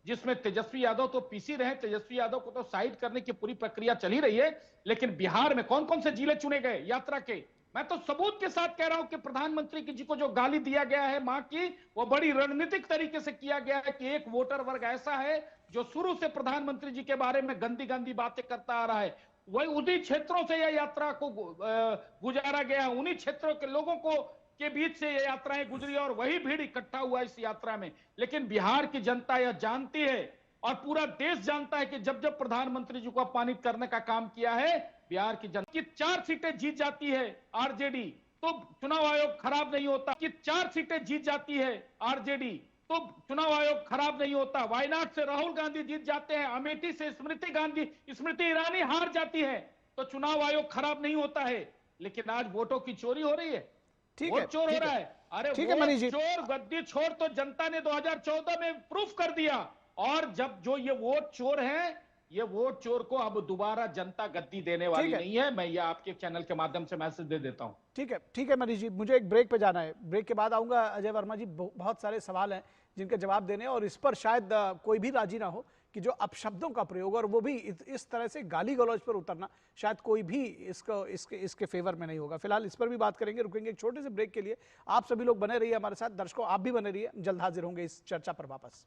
जिसमें तेजस्वी यादव तो पीसी रहे, तेजस्वी यादव को तो साइड करने की पूरी प्रक्रिया चल ही रही है। लेकिन बिहार में कौन कौन से जिले चुने गए यात्रा के, मैं तो सबूत के साथ कह रहा हूं कि प्रधानमंत्री जी को जो गाली दिया गया है मां की, वो बड़ी रणनीतिक तरीके से किया गया है कि एक वोटर वर्ग ऐसा है जो शुरू से प्रधानमंत्री जी के बारे में गंदी गंदी बातें करता आ रहा है। वही उन्हीं क्षेत्रों से यह यात्रा को गुजारा गया, उन्हीं क्षेत्रों के लोगों को के बीच से ये यात्राएं गुजरी और वही भीड़ इकट्ठा हुआ इस यात्रा में। लेकिन बिहार की जनता यह जानती है और पूरा देश जानता है कि जब जब प्रधानमंत्री जी को अपमानित करने का काम किया है, बिहार की जनता की 4 सीटें जीत जाती है आरजेडी तो चुनाव आयोग खराब नहीं होता, कि 4 सीटें जीत जाती है आरजेडी तो चुनाव आयोग खराब नहीं होता। वायनाड से राहुल गांधी जीत जाते हैं, अमेठी से स्मृति ईरानी हार जाती है तो चुनाव आयोग खराब नहीं होता है। लेकिन आज वोटों की चोरी हो रही है, वोट चोर हो रहा है। अरे वोट चोर गद्दी छोड़ तो जनता ने 2014 में प्रूफ कर दिया, और जब जो ये वोट चोर हैं, ये वोट चोर को अब दोबारा जनता गद्दी देने वाली नहीं है। मैं ये आपके चैनल के माध्यम से मैसेज दे देता हूं। ठीक है मनीष जी, मुझे एक ब्रेक पे जाना है। ब्रेक के बाद आऊंगा अजय वर्मा जी। बहुत सारे सवाल हैं जिनके जवाब देने, और इस पर शायद कोई भी राजी ना हो कि जो अपशब्दों का प्रयोग और वो भी इस तरह से गाली गलौज पर उतरना, शायद कोई भी इसके फेवर में नहीं होगा। फिलहाल इस पर भी बात करेंगे, रुकेंगे एक छोटे से ब्रेक के लिए। आप सभी लोग बने रहिए हमारे साथ, दर्शकों आप भी बने रहिए, जल्द हाजिर होंगे इस चर्चा पर वापस।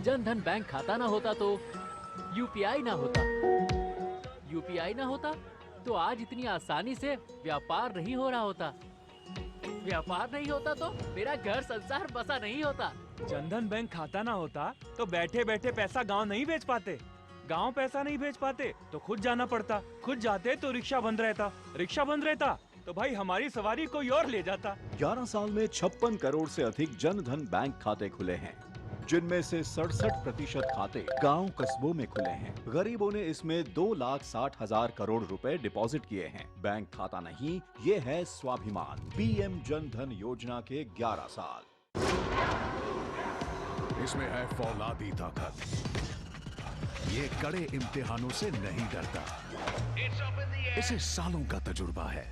जनधन बैंक खाता ना होता तो यूपीआई ना होता, यूपीआई ना होता तो आज इतनी आसानी से व्यापार नहीं हो रहा होता, व्यापार नहीं होता तो मेरा घर संसार बसा नहीं होता। जनधन बैंक खाता ना होता तो बैठे बैठे पैसा गांव नहीं भेज पाते, गांव पैसा नहीं भेज पाते तो खुद जाना पड़ता, खुद जाते तो रिक्शा बंद रहता, रिक्शा बंद रहता तो भाई हमारी सवारी कोई और ले जाता। 11 साल में 56 करोड़ से अधिक जनधन बैंक खाते खुले हैं, जिनमें से 67% खाते गांव कस्बों में खुले हैं। गरीबों ने इसमें 2,60,000 करोड़ रुपए डिपॉजिट किए हैं। बैंक खाता नहीं, ये है स्वाभिमान। पीएम जनधन योजना के 11 साल। इसमें है फौलादी ताकत, ये कड़े इम्तिहानों से नहीं डरता, इसे सालों का तजुर्बा है।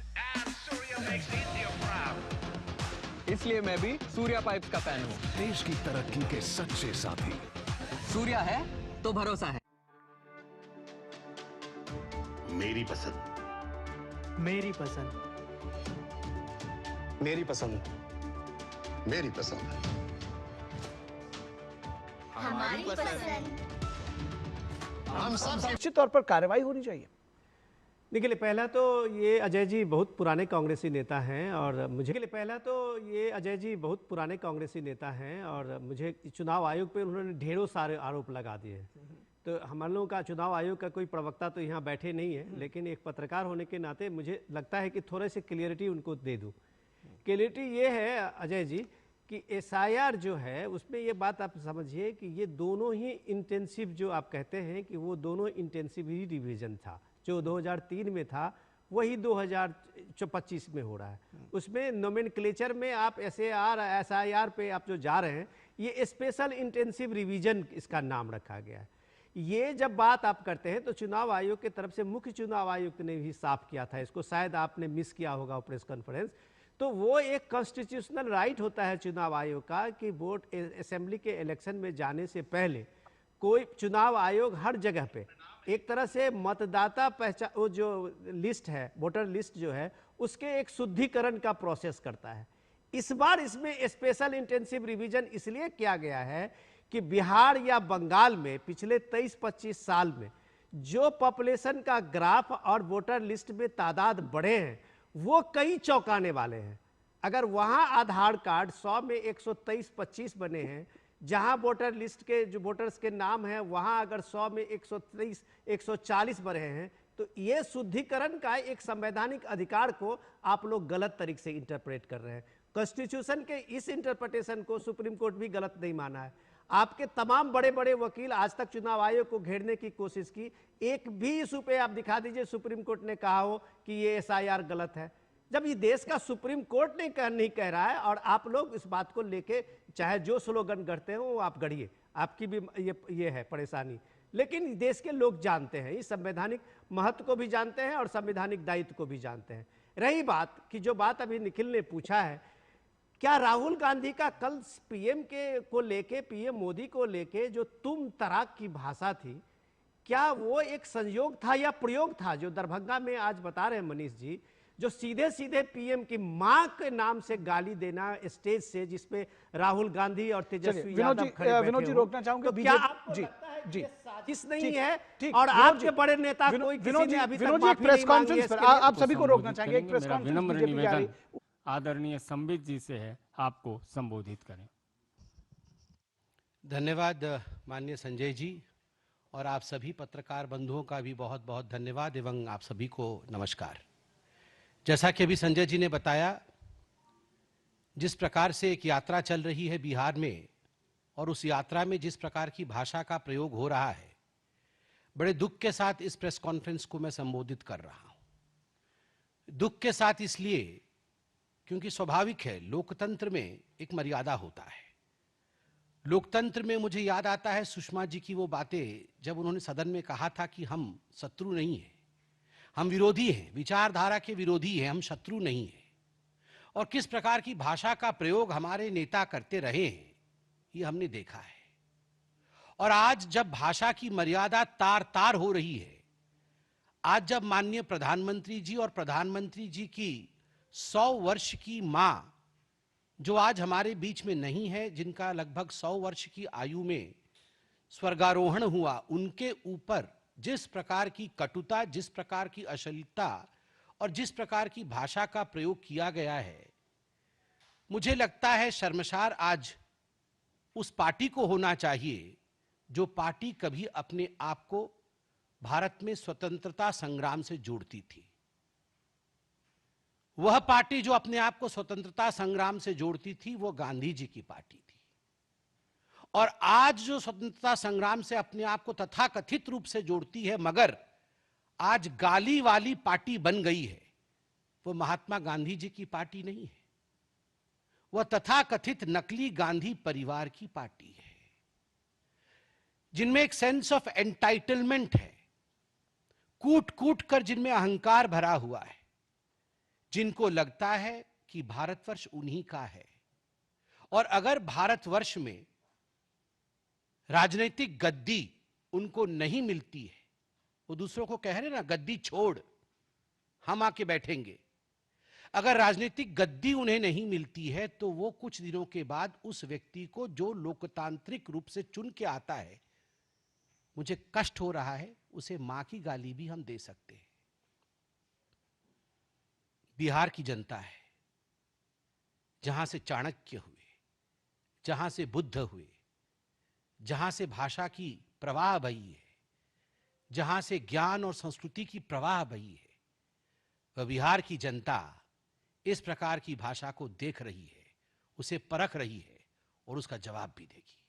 इसलिए मैं भी सूर्या पाइप्स का फैन हूँ। देश की तरक्की के सच्चे साथी। सूर्या है तो भरोसा है। मेरी पसंद, मेरी पसंद, मेरी पसंद, मेरी पसंद, हमारी पसंद। हम सब निश्चित तौर पर कार्रवाई होनी चाहिए। देखिए, पहला तो ये अजय जी बहुत पुराने कांग्रेसी नेता हैं और मुझे चुनाव आयोग पे उन्होंने ढेरों सारे आरोप लगा दिए। तो हम लोगों का चुनाव आयोग का कोई प्रवक्ता तो यहाँ बैठे नहीं है, लेकिन एक पत्रकार होने के नाते मुझे लगता है कि थोड़े से क्लियरिटी उनको दे दूँ। क्लियरिटी ये है अजय जी कि एसआईआर जो है उसमें ये बात आप समझिए कि ये दोनों ही इंटेंसिव, जो आप कहते हैं कि वो दोनों इंटेंसिव ही रिवीजन था। जो 2003 में था वही 2025 में हो रहा है। उसमें नोमेनक्लेचर में आप एसआईआर पे आप जो जा रहे हैं, ये स्पेशल इंटेंसिव रिवीजन इसका नाम रखा गया है। ये जब बात आप करते हैं तो चुनाव आयोग की तरफ से मुख्य चुनाव आयुक्त ने भी साफ किया था इसको, शायद आपने मिस किया होगा प्रेस कॉन्फ्रेंस। तो वो एक कॉन्स्टिट्यूशनल राइट होता है चुनाव आयोग का कि वोट असेंबली के इलेक्शन में जाने से पहले कोई चुनाव आयोग हर जगह पे एक तरह से मतदाता पहचान, वो जो लिस्ट है, वोटर लिस्ट जो है, उसके एक शुद्धिकरण का प्रोसेस करता है। इस बार इसमें स्पेशल इंटेंसिव रिवीजन इसलिए किया गया है कि बिहार या बंगाल में पिछले 23-25 साल में जो पॉपुलेशन का ग्राफ और वोटर लिस्ट में तादाद बढ़े हैं वो कई चौंकाने वाले हैं। अगर वहाँ आधार कार्ड 100 में 123-25 बने हैं, जहां वोटर लिस्ट के जो वोटर्स के नाम हैं वहां अगर 100 में 130-140 बढ़े हैं, तो ये शुद्धिकरण का एक संवैधानिक अधिकार को आप लोग गलत तरीके से इंटरप्रेट कर रहे हैं। कॉन्स्टिट्यूशन के इस इंटरप्रिटेशन को सुप्रीम कोर्ट भी गलत नहीं माना है। आपके तमाम बड़े बड़े वकील आज तक चुनाव आयोग को घेरने की कोशिश की, एक भी इशू पे आप दिखा दीजिए सुप्रीम कोर्ट ने कहा हो कि ये एसआईआर गलत है। जब ये देश का सुप्रीम कोर्ट नहीं कह रहा है और आप लोग इस बात को लेके चाहे जो स्लोगन गढ़ते हो वो आप गढ़िए, आपकी भी ये है परेशानी। लेकिन देश के लोग जानते हैं, इस संवैधानिक महत्व को भी जानते हैं और संवैधानिक दायित्व को भी जानते हैं। रही बात कि जो बात अभी निखिल ने पूछा है, क्या राहुल गांधी का कल पीएम मोदी को लेके जो तुम तराक की भाषा थी, क्या वो एक संयोग था या प्रयोग था जो दरभंगा में आज बता रहे हैं मनीष जी, जो सीधे सीधे पीएम की मां के नाम से गाली देना स्टेज से, जिसपे राहुल गांधी और तेजस्वी यादव खड़े बैठे विनोद जी हो, रोकना चाहूंगा, तो क्या आपको लगता है कि ये साजिश नहीं है? और विनोद आपके जी, बड़े नेता कोई किसी विनोद ने जी, अभी तक विनोद जी, एक माफी प्रेस नहीं मांगी है कॉन्फ्रेंस पर इसके लिए? आप सभी को रोकना चाहेंगे, एक प्रेस मेरा कॉन्फ्रेंस विनम्र बीजेपी की आ रही निवेदन आदरणीय संबित जी से है, आपको संबोधित करें। धन्यवाद माननीय संजय जी, और आप सभी पत्रकार बंधुओं का भी बहुत बहुत धन्यवाद एवं आप सभी को नमस्कार। जैसा कि अभी संजय जी ने बताया, जिस प्रकार से एक यात्रा चल रही है बिहार में, और उस यात्रा में जिस प्रकार की भाषा का प्रयोग हो रहा है, बड़े दुख के साथ इस प्रेस कॉन्फ्रेंस को मैं संबोधित कर रहा हूं। दुख के साथ इसलिए क्योंकि स्वाभाविक है, लोकतंत्र में एक मर्यादा होता है। लोकतंत्र में मुझे याद आता है सुषमा जी की वो बातें, जब उन्होंने सदन में कहा था कि हम शत्रु नहीं हैं, हम विरोधी हैं, विचारधारा के विरोधी हैं, हम शत्रु नहीं हैं। और किस प्रकार की भाषा का प्रयोग हमारे नेता करते रहे हैं, ये हमने देखा है। और आज जब भाषा की मर्यादा तार तार हो रही है, आज जब माननीय प्रधानमंत्री जी और प्रधानमंत्री जी की 100 वर्ष की मां, जो आज हमारे बीच में नहीं है, जिनका लगभग 100 वर्ष की आयु में स्वर्गारोहण हुआ, उनके ऊपर जिस प्रकार की कटुता, जिस प्रकार की अश्लीलता और जिस प्रकार की भाषा का प्रयोग किया गया है, मुझे लगता है शर्मसार आज उस पार्टी को होना चाहिए जो पार्टी कभी अपने आप को भारत में स्वतंत्रता संग्राम से जोड़ती थी। वह पार्टी जो अपने आप को स्वतंत्रता संग्राम से जोड़ती थी, वो गांधी जी की पार्टी थी। और आज जो स्वतंत्रता संग्राम से अपने आप को तथाकथित रूप से जोड़ती है, मगर आज गाली वाली पार्टी बन गई है, वो महात्मा गांधी जी की पार्टी नहीं है, वह तथाकथित नकली गांधी परिवार की पार्टी है, जिनमें एक सेंस ऑफ एंटाइटलमेंट है, कूट कूट कर जिनमें अहंकार भरा हुआ है, जिनको लगता है कि भारतवर्ष उन्हीं का है। और अगर भारतवर्ष में राजनीतिक गद्दी उनको नहीं मिलती है, वो दूसरों को कह रहे ना, गद्दी छोड़, हम आके बैठेंगे। अगर राजनीतिक गद्दी उन्हें नहीं मिलती है, तो वो कुछ दिनों के बाद उस व्यक्ति को जो लोकतांत्रिक रूप से चुन के आता है, मुझे कष्ट हो रहा है, उसे मां की गाली भी हम दे सकते हैं। बिहार की जनता है, जहां से चाणक्य हुए, जहां से बुद्ध हुए, जहां से भाषा की प्रवाह बही है, जहां से ज्ञान और संस्कृति की प्रवाह बही है, वह बिहार की जनता इस प्रकार की भाषा को देख रही है, उसे परख रही है और उसका जवाब भी देगी।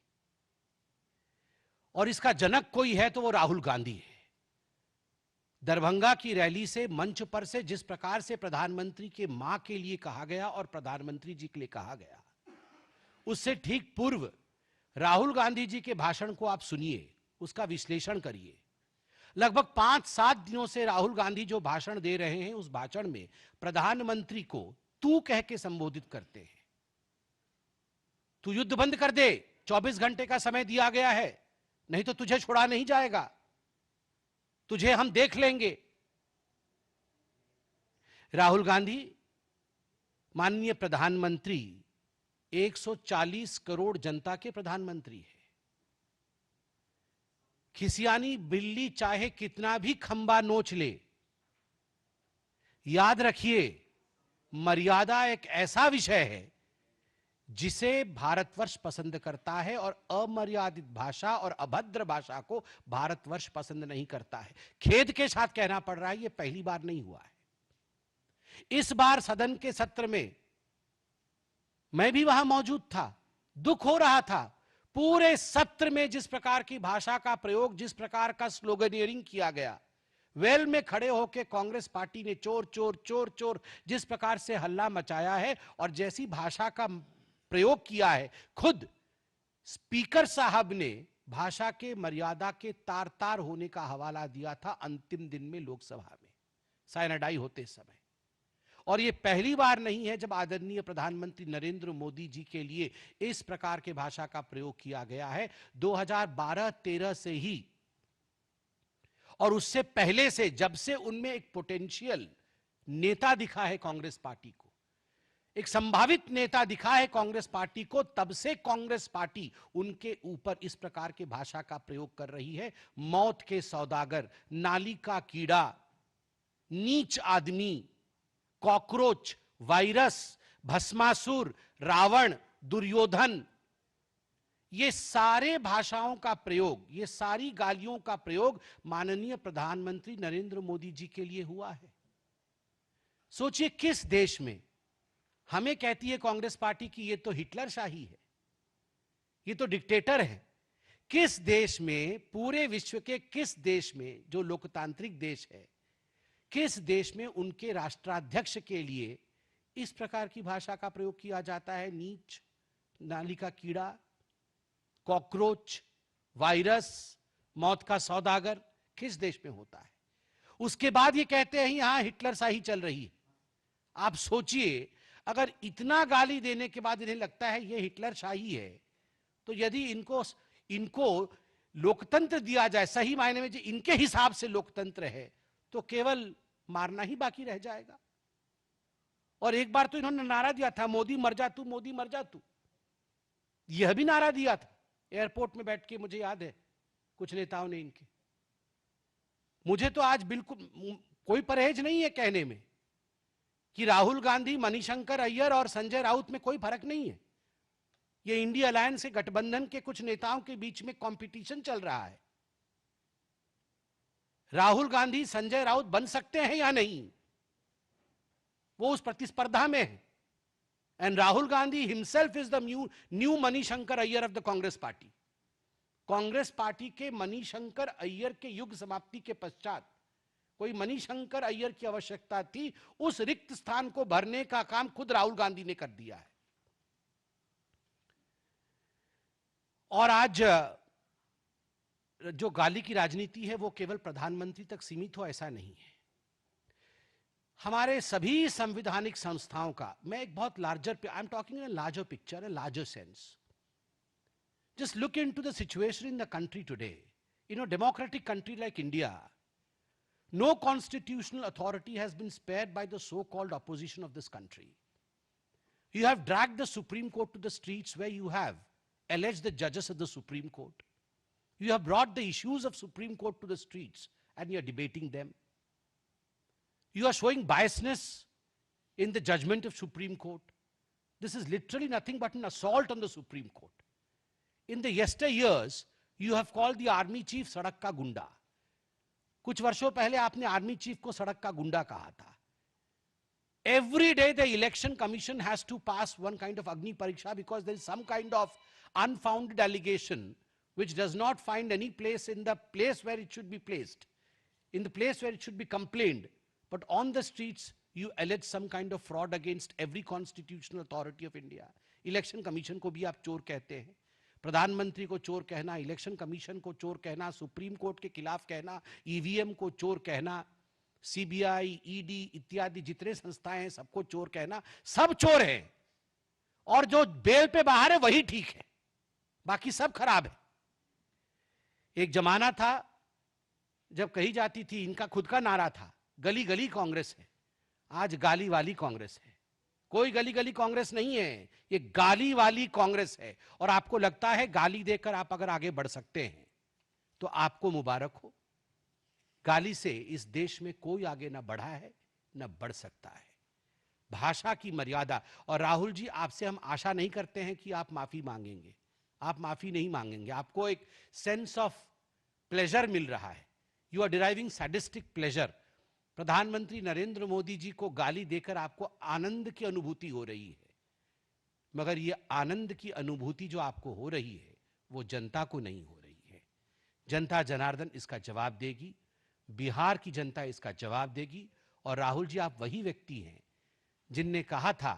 और इसका जनक कोई है तो वो राहुल गांधी है। दरभंगा की रैली से, मंच पर से जिस प्रकार से प्रधानमंत्री के मां के लिए कहा गया और प्रधानमंत्री जी के लिए कहा गया, उससे ठीक पूर्व राहुल गांधी जी के भाषण को आप सुनिए, उसका विश्लेषण करिए। लगभग 5-7 दिनों से राहुल गांधी जो भाषण दे रहे हैं, उस भाषण में प्रधानमंत्री को तू कह के संबोधित करते हैं। तू युद्ध बंद कर दे, 24 घंटे का समय दिया गया है, नहीं तो तुझे छुड़ा नहीं जाएगा, तुझे हम देख लेंगे। राहुल गांधी माननीय प्रधानमंत्री 140 करोड़ जनता के प्रधानमंत्री है। खिसियानी बिल्ली चाहे कितना भी खंबा नोच ले, याद रखिए, मर्यादा एक ऐसा विषय है जिसे भारतवर्ष पसंद करता है, और अमर्यादित भाषा और अभद्र भाषा को भारतवर्ष पसंद नहीं करता है। खेद के साथ कहना पड़ रहा है, यह पहली बार नहीं हुआ है। इस बार सदन के सत्र में मैं भी वहां मौजूद था, दुख हो रहा था। पूरे सत्र में जिस प्रकार की भाषा का प्रयोग, जिस प्रकार का स्लोगनियरिंग किया गया, वेल में खड़े होकर कांग्रेस पार्टी ने चोर चोर चोर चोर जिस प्रकार से हल्ला मचाया है और जैसी भाषा का प्रयोग किया है, खुद स्पीकर साहब ने भाषा के मर्यादा के तार तार होने का हवाला दिया था अंतिम दिन में लोकसभा में साइनाडाई होते समय। और यह पहली बार नहीं है जब आदरणीय प्रधानमंत्री नरेंद्र मोदी जी के लिए इस प्रकार के भाषा का प्रयोग किया गया है। 2012-13 से ही और उससे पहले से जब से उनमें एक पोटेंशियल नेता दिखा है कांग्रेस पार्टी को, एक संभावित नेता दिखा है कांग्रेस पार्टी को, तब से कांग्रेस पार्टी उनके ऊपर इस प्रकार के भाषा का प्रयोग कर रही है। मौत के सौदागर, नाली का कीड़ा, नीच आदमी, कॉकरोच, वायरस, भस्मासुर, रावण, दुर्योधन, ये सारे भाषाओं का प्रयोग, ये सारी गालियों का प्रयोग माननीय प्रधानमंत्री नरेंद्र मोदी जी के लिए हुआ है। सोचिए किस देश में, हमें कहती है कांग्रेस पार्टी कि ये तो हिटलर शाही है, ये तो डिक्टेटर है। किस देश में, पूरे विश्व के किस देश में, जो लोकतांत्रिक देश है, किस देश में उनके राष्ट्राध्यक्ष के लिए इस प्रकार की भाषा का प्रयोग किया जाता है? नीच, नाली का कीड़ा, कॉकरोच, वायरस, मौत का सौदागर, किस देश में होता है? उसके बाद ये कहते हैं यहां हिटलर शाही चल रही है। आप सोचिए, अगर इतना गाली देने के बाद इन्हें लगता है ये हिटलर शाही है, तो यदि इनको लोकतंत्र दिया जाए, सही मायने में जो इनके हिसाब से लोकतंत्र है, तो केवल मारना ही बाकी रह जाएगा। और एक बार तो इन्होंने नारा दिया था, मोदी मर जा तू, मोदी मर जा तू। यह भी नारा दिया था एयरपोर्ट में बैठ के, मुझे याद है कुछ नेताओं ने इनके। मुझे तो आज बिल्कुल कोई परहेज नहीं है कहने में कि राहुल गांधी, मणिशंकर अय्यर और संजय राउत में कोई फर्क नहीं है। ये इंडिया अलायंस के गठबंधन के कुछ नेताओं के बीच में कंपटीशन चल रहा है। राहुल गांधी संजय राउत बन सकते हैं या नहीं, वो उस प्रतिस्पर्धा में है। And Rahul Gandhi himself is the new Manishankar Iyer of the Congress party. Congress party के मणिशंकर अय्यर के युग समाप्ति के पश्चात कोई मणिशंकर अय्यर की आवश्यकता थी, उस रिक्त स्थान को भरने का काम खुद राहुल गांधी ने कर दिया है। और आज जो गाली की राजनीति है वो केवल प्रधानमंत्री तक सीमित हो, ऐसा नहीं है। हमारे सभी संवैधानिक संस्थाओं का, मैं एक बहुत larger, I am talking in larger picture, a larger sense. Just look into the situation in the country today. In a democratic country like India, no constitutional authority has been spared by the so-called opposition of this country. You have dragged the Supreme Court to the streets where you have alleged the judges of the Supreme Court. You have brought the issues of Supreme Court to the streets and you are debating them. You are showing biasness in the judgment of Supreme Court. This is literally nothing but an assault on the Supreme Court. In the yesteryears, you have called the army chief सड़क का गुंडा. कुछ वर्षों पहले आपने army chief को सड़क का गुंडा कहा था. Every day the election commission has to pass one kind of Agni Pariksha because there is some kind of unfounded allegation which does not find any place in the place where it should be placed, in the place where it should be complained. But on the streets, you allege some kind of fraud against every constitutional authority of India. Election commission को भी आप चोर कहते हैं. प्रधानमंत्री को चोर कहना, इलेक्शन कमीशन को चोर कहना, सुप्रीम कोर्ट के खिलाफ कहना, ईवीएम को चोर कहना, सीबीआई, ईडी इत्यादि जितने संस्थाएं हैं सबको चोर कहना, सब चोर हैं। और जो बेल पे बाहर है वही ठीक है, बाकी सब खराब है। एक जमाना था जब कही जाती थी, इनका खुद का नारा था, गली गली कांग्रेस है। आज गाली वाली कांग्रेस है। कोई गली गली कांग्रेस नहीं है, ये गाली वाली कांग्रेस है। और आपको लगता है गाली देकर आप अगर आगे बढ़ सकते हैं तो आपको मुबारक हो। गाली से इस देश में कोई आगे ना बढ़ा है ना बढ़ सकता है। भाषा की मर्यादा। और राहुल जी, आपसे हम आशा नहीं करते हैं कि आप माफी मांगेंगे। आप माफी नहीं मांगेंगे। आपको एक सेंस ऑफ प्लेजर मिल रहा है। You are deriving sadistic pleasure. प्रधानमंत्री नरेंद्र मोदी जी को गाली देकर आपको आनंद की अनुभूति हो रही है, मगर यह आनंद की अनुभूति जो आपको हो रही है वो जनता को नहीं हो रही है। जनता जनार्दन इसका जवाब देगी, बिहार की जनता इसका जवाब देगी। और राहुल जी, आप वही व्यक्ति हैं जिनने कहा था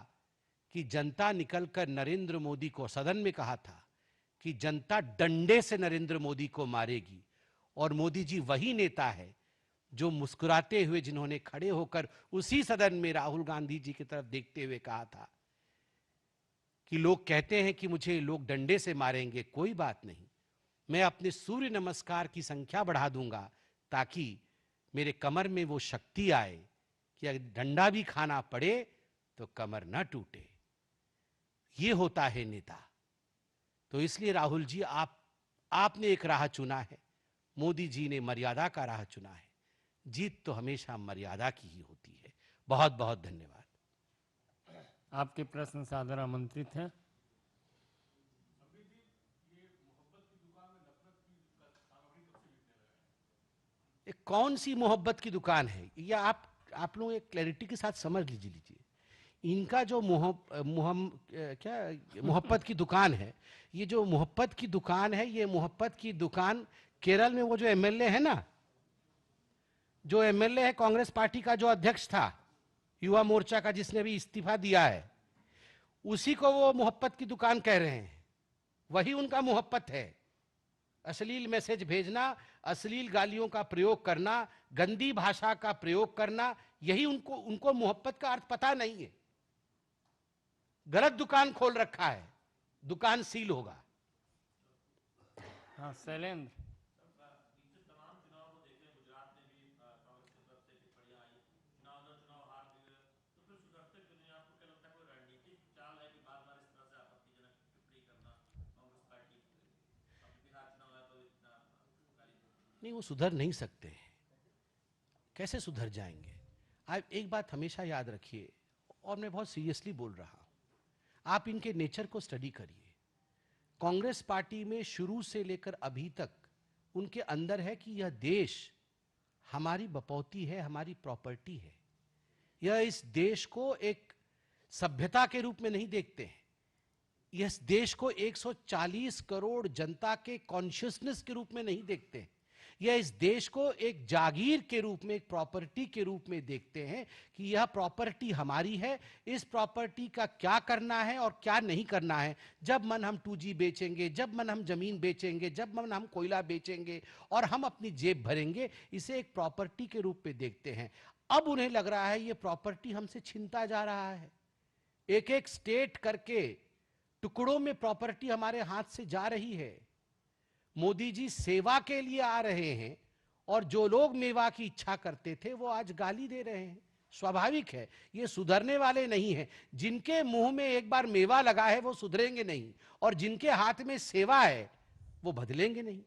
कि जनता निकलकर नरेंद्र मोदी को, सदन में कहा था कि जनता डंडे से नरेंद्र मोदी को मारेगी। और मोदी जी वही नेता है जो मुस्कुराते हुए, जिन्होंने खड़े होकर उसी सदन में राहुल गांधी जी की तरफ देखते हुए कहा था कि लोग कहते हैं कि मुझे लोग डंडे से मारेंगे, कोई बात नहीं, मैं अपने सूर्य नमस्कार की संख्या बढ़ा दूंगा ताकि मेरे कमर में वो शक्ति आए कि अगर डंडा भी खाना पड़े तो कमर ना टूटे। ये होता है नेता। तो इसलिए राहुल जी आपने एक राह चुना है, मोदी जी ने मर्यादा का राह चुना है। जीत तो हमेशा मर्यादा की ही होती है। बहुत बहुत धन्यवाद। आपके प्रश्न सादर आमंत्रित हैं। कौन सी मोहब्बत की दुकान है, या आप लोग एक क्लैरिटी के साथ समझ लीजिए। इनका जो मोहब्बत की दुकान है, ये जो मोहब्बत की दुकान है, ये मोहब्बत की दुकान केरल में वो जो एमएलए है ना, जो एमएलए है कांग्रेस पार्टी का, जो अध्यक्ष था युवा मोर्चा का, जिसने भी इस्तीफा दिया है, उसी को वो मोहब्बत की दुकान कह रहे हैं। वही उनका मोहब्बत है। अश्लील मैसेज भेजना, अश्लील गालियों का प्रयोग करना, गंदी भाषा का प्रयोग करना, यही उनको मोहब्बत का अर्थ पता नहीं है। गलत दुकान खोल रखा है, दुकान सील होगा। हाँ शैलेंद्र। नहीं, वो सुधर नहीं सकते हैं। कैसे सुधर जाएंगे? आप एक बात हमेशा याद रखिए, और मैं बहुत सीरियसली बोल रहा हूं, आप इनके नेचर को स्टडी करिए। कांग्रेस पार्टी में शुरू से लेकर अभी तक उनके अंदर है कि यह देश हमारी बपौती है, हमारी प्रॉपर्टी है। यह इस देश को एक सभ्यता के रूप में नहीं देखते हैं। इस देश को 140 करोड़ जनता के कॉन्शियसनेस के रूप में नहीं देखते हैं। यह इस देश को एक जागीर के रूप में, एक प्रॉपर्टी के रूप में देखते हैं कि यह प्रॉपर्टी हमारी है। इस प्रॉपर्टी का क्या करना है और क्या नहीं करना है, जब मन हम 2G बेचेंगे, जब मन हम जमीन बेचेंगे, जब मन हम कोयला बेचेंगे और हम अपनी जेब भरेंगे, इसे एक प्रॉपर्टी के रूप में देखते हैं। अब उन्हें लग रहा है ये प्रॉपर्टी हमसे छीनता जा रहा है। एक एक स्टेट करके टुकड़ों में प्रॉपर्टी हमारे हाथ से जा रही है। मोदी जी सेवा के लिए आ रहे हैं, और जो लोग मेवा की इच्छा करते थे वो आज गाली दे रहे हैं। स्वाभाविक है, ये सुधरने वाले नहीं हैं। जिनके मुंह में एक बार मेवा लगा है वो सुधरेंगे नहीं, और जिनके हाथ में सेवा है वो बदलेंगे नहीं।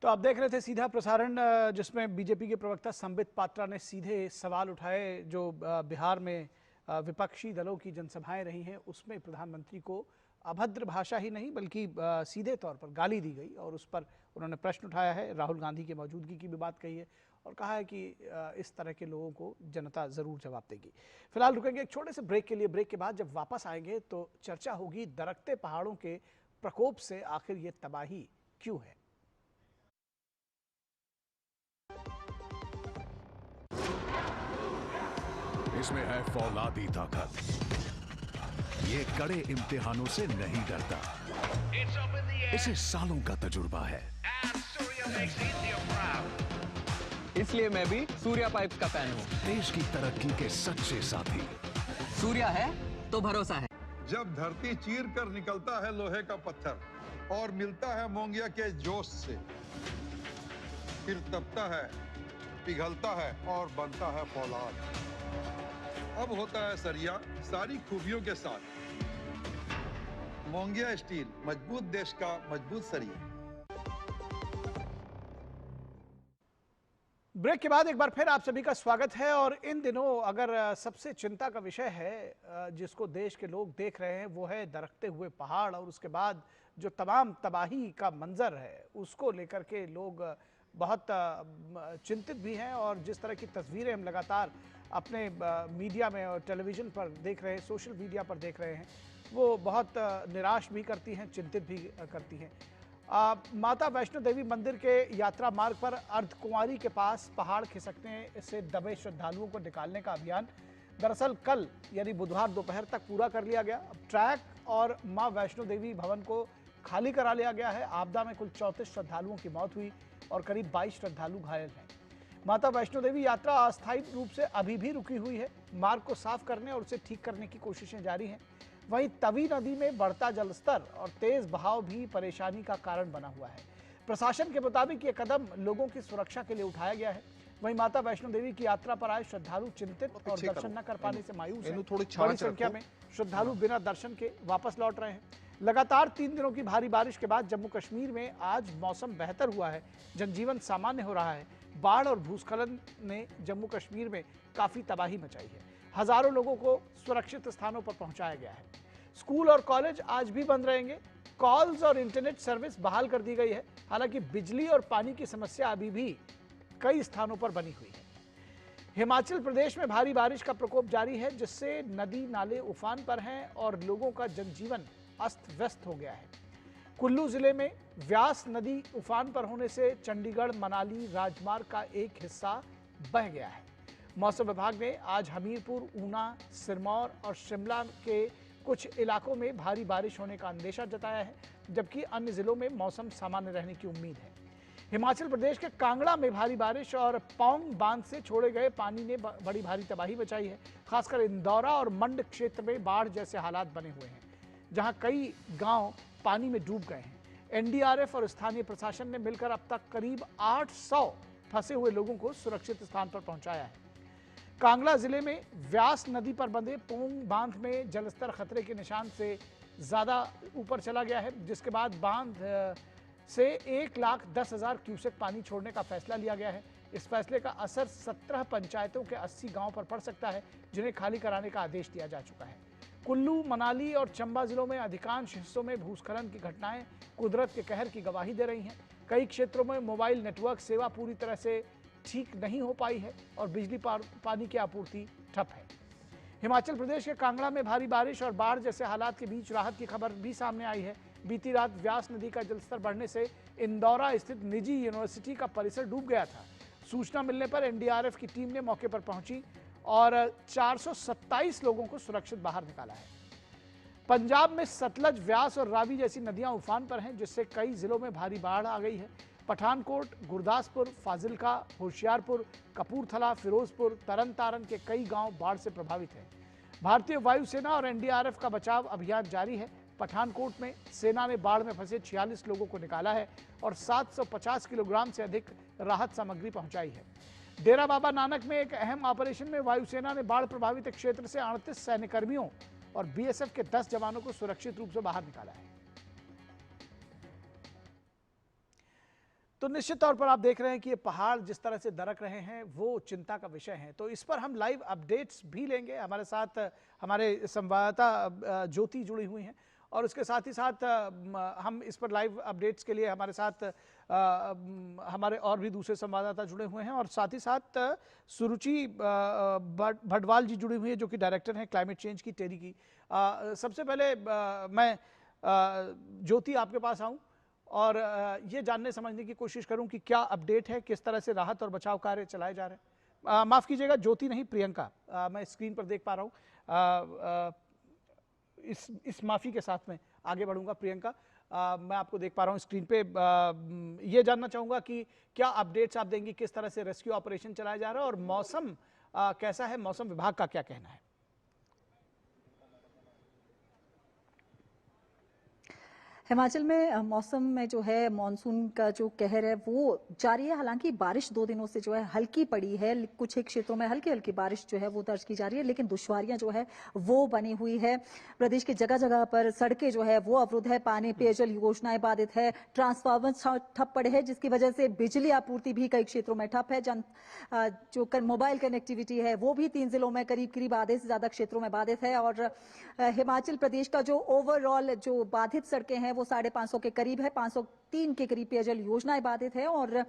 तो आप देख रहे थे सीधा प्रसारण, जिसमें बीजेपी के प्रवक्ता संबित पात्रा ने सीधे सवाल उठाए। जो बिहार में विपक्षी दलों की जनसभाएं रही हैं, उसमें प्रधानमंत्री को अभद्र भाषा ही नहीं बल्कि सीधे तौर पर गाली दी गई, और उस पर उन्होंने प्रश्न उठाया है। राहुल गांधी की मौजूदगी की भी बात कही है, और कहा है कि इस तरह के लोगों को जनता ज़रूर जवाब देगी। फिलहाल रुकेंगे एक छोटे से ब्रेक के लिए। ब्रेक के बाद जब वापस आएंगे तो चर्चा होगी दरकते पहाड़ों के प्रकोप से आखिर ये तबाही क्यों है। इसमें है फौलादी ताकत। ये कड़े इम्तिहानों से नहीं डरता। इसे सालों का तजुर्बा है। इसलिए मैं भी सूर्या पाइप्स का फैन हूँ। देश की तरक्की के सच्चे साथी। सूर्या है तो भरोसा है। जब धरती चीर कर निकलता है लोहे का पत्थर और मिलता है मोंगिया के जोश से, फिर तपता है, पिघलता है और बनता है फौलाद। अब होता है सरिया सारी खूबियों के साथ। मोंगिया स्टील, मजबूत देश का मजबूत सरिया। ब्रेक के बाद एक बार फिर आप सभी का स्वागत है। और इन दिनों अगर सबसे चिंता का विषय है जिसको देश के लोग देख रहे हैं, वो है दरकते हुए पहाड़, और उसके बाद जो तमाम तबाही का मंजर है उसको लेकर के लोग बहुत चिंतित भी हैं। और जिस तरह की तस्वीरें हम लगातार अपने मीडिया में और टेलीविज़न पर देख रहे हैं, सोशल मीडिया पर देख रहे हैं, वो बहुत निराश भी करती हैं, चिंतित भी करती हैं। माता वैष्णो देवी मंदिर के यात्रा मार्ग पर अर्धकुंवारी के पास पहाड़ खिसकने से दबे श्रद्धालुओं को निकालने का अभियान दरअसल कल यानी बुधवार दोपहर तक पूरा कर लिया गया। ट्रैक और मां वैष्णो देवी भवन को खाली करा लिया गया है। आपदा में कुल 34 श्रद्धालुओं की मौत हुई और करीब 22 श्रद्धालु घायल हैं। माता वैष्णो देवी यात्रा अस्थायी रूप से अभी भी रुकी हुई है। मार्ग को साफ करने और उसे ठीक करने की कोशिशें जारी हैं। वहीं तवी नदी में बढ़ता जलस्तर और तेज बहाव भी परेशानी का कारण बना हुआ है। प्रशासन के मुताबिक ये कदम लोगों की सुरक्षा के लिए उठाया गया है। वहीं माता वैष्णो देवी की यात्रा पर आए श्रद्धालु चिंतित और दर्शन न कर पाने से मायूस हैं। बड़ी संख्या में श्रद्धालु बिना दर्शन के वापस लौट रहे हैं। लगातार 3 दिनों की भारी बारिश के बाद जम्मू कश्मीर में आज मौसम बेहतर हुआ है, जनजीवन सामान्य हो रहा है। बाढ़ और भूस्खलन ने जम्मू कश्मीर में काफी तबाही मचाई है। हजारों लोगों को सुरक्षित स्थानों पर पहुंचाया गया है। स्कूल और कॉलेज आज भी बंद रहेंगे। कॉल्स और इंटरनेट सर्विस बहाल कर दी गई है। हालांकि बिजली और पानी की समस्या अभी भी कई स्थानों पर बनी हुई है। हिमाचल प्रदेश में भारी बारिश का प्रकोप जारी है, जिससे नदी नाले उफान पर हैं और लोगों का जनजीवन अस्त व्यस्त हो गया है। कुल्लू जिले में व्यास नदी उफान पर होने से चंडीगढ़ मनाली राजमार्ग का एक हिस्सा बह गया है। मौसम विभाग ने आज हमीरपुर, ऊना, सिरमौर और शिमला के कुछ इलाकों में भारी बारिश होने का अंदेशा जताया है, जबकि अन्य जिलों में मौसम सामान्य रहने की उम्मीद है। हिमाचल प्रदेश के कांगड़ा में भारी बारिश और पौंग बांध से छोड़े गए पानी ने बड़ी भारी तबाही मचाई है। खासकर इंदौरा और मंड क्षेत्र में बाढ़ जैसे हालात बने हुए हैं, जहां कई गांव पानी में डूब गए हैं। एनडीआरएफ और स्थानीय प्रशासन ने मिलकर अब तक करीब 800 फंसे हुए लोगों को सुरक्षित स्थान पर पहुंचाया है। कांगड़ा जिले में व्यास नदी पर बंधे पोंग बांध में जलस्तर खतरे के निशान से ज्यादा ऊपर चला गया है, जिसके बाद बांध से 1,10,000 क्यूसेक पानी छोड़ने का फैसला लिया गया है। इस फैसले का असर 17 पंचायतों के 80 गांव पर पड़ सकता है, जिन्हें खाली कराने का आदेश दिया जा चुका है। कुल्लू, मनाली और चंबा जिलों में अधिकांश हिस्सों में भूस्खलन की घटनाएं कुदरत के कहर की गवाही दे रही हैं। कई क्षेत्रों में मोबाइल नेटवर्क सेवा पूरी तरह से ठीक नहीं हो पाई है और बिजली पानी की आपूर्ति ठप है। हिमाचल प्रदेश के कांगड़ा में भारी बारिश और बाढ़ जैसे हालात के बीच राहत की खबर भी सामने आई है। बीती रात व्यास नदी का जलस्तर बढ़ने से इंदौरा स्थित निजी यूनिवर्सिटी का परिसर डूब गया था। सूचना मिलने पर एनडीआरएफ की टीम ने मौके पर पहुंची और 427 लोगों को सुरक्षित बाहर निकाला है। पंजाब में सतलज, व्यास और रावी जैसी नदियां उफान पर हैं, जिससे कई जिलों में भारी बाढ़ आ गई है। पठानकोट, गुरदासपुर, फाजिलका, होशियारपुर, कपूरथला, फिरोजपुर, तरन तारन के कई गांव बाढ़ से प्रभावित हैं। भारतीय वायुसेना और एनडीआरएफ का बचाव अभियान जारी है। पठानकोट में सेना ने बाढ़ में फंसे 46 लोगों को निकाला है और 750 किलोग्राम से अधिक राहत सामग्री पहुंचाई है। डेरा बाबा नानक में एक अहम ऑपरेशन में वायुसेना ने बाढ़ प्रभावित क्षेत्र से 38 सैन्यकर्मियों और बीएसएफ के 10 जवानों को सुरक्षित रूप से बाहर निकाला है। तो निश्चित तौर पर आप देख रहे हैं कि ये पहाड़ जिस तरह से दरक रहे हैं वो चिंता का विषय है। तो इस पर हम लाइव अपडेट्स भी लेंगे। हमारे साथ हमारे संवाददाता ज्योति जुड़ी हुई हैं और उसके साथ ही साथ हम इस पर लाइव अपडेट्स के लिए हमारे साथ हमारे और भी दूसरे संवाददाता जुड़े हुए हैं और साथ ही साथ सुरुचि भटवाल जी जुड़ी हुई है, जो कि डायरेक्टर हैं क्लाइमेट चेंज की टेरी की। सबसे पहले मैं ज्योति आपके पास आऊं और ये जानने समझने की कोशिश करूं कि क्या अपडेट है, किस तरह से राहत और बचाव कार्य चलाए जा रहे हैं। माफ़ कीजिएगा, ज्योति नहीं, प्रियंका, मैं स्क्रीन पर देख पा रहा हूं। इस माफ़ी के साथ में आगे बढ़ूंगा। प्रियंका, मैं आपको देख पा रहा हूं स्क्रीन पे। ये जानना चाहूँगा कि क्या अपडेट्स आप देंगी, किस तरह से रेस्क्यू ऑपरेशन चलाया जा रहा है और मौसम कैसा है, मौसम विभाग का क्या कहना है? हिमाचल में मौसम में जो है मानसून का जो कहर है वो जारी है। हालांकि बारिश 2 दिनों से जो है हल्की पड़ी है, कुछ एक क्षेत्रों में हल्की हल्की बारिश जो है वो दर्ज की जा रही है, लेकिन दुश्वारियां जो है वो बनी हुई है। प्रदेश के जगह जगह पर सड़कें जो है वो अवरुद्ध है, पानी पेयजल योजनाएं बाधित है, ट्रांसफार्मर ठप पड़े हैं, जिसकी वजह से बिजली आपूर्ति भी कई क्षेत्रों में ठप है। जो मोबाइल कनेक्टिविटी है वो भी 3 जिलों में करीब आधे से ज्यादा क्षेत्रों में बाधित है। और हिमाचल प्रदेश का जो ओवरऑल जो बाधित सड़कें हैं वो 550 के करीब है, 503 के करीब पेयजल योजनाएं बाधित है और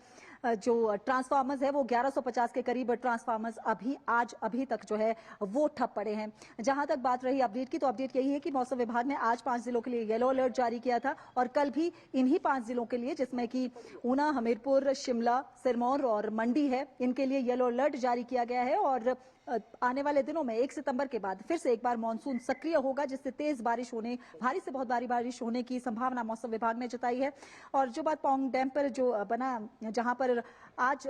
जो ट्रांसफार्मर्स है वो 1150 के करीब ट्रांसफार्मर्स अभी तक जो है वो ठप पड़े हैं। जहां तक बात रही अपडेट की, तो अपडेट यही है कि मौसम विभाग ने आज 5 जिलों के लिए येलो अलर्ट जारी किया था और कल भी इन्हीं 5 जिलों के लिए, जिसमें कि ऊना, हमीरपुर, शिमला, सिरमौर और मंडी है, इनके लिए येलो अलर्ट जारी किया गया है। और आने वाले दिनों में 1 सितंबर के बाद फिर से एक बार मानसून सक्रिय होगा, जिससे तेज बारिश होने, भारी से बहुत भारी बारिश होने की संभावना मौसम विभाग ने जताई है। और जो बात पौंग डैम पर जो बना, जहां पर आज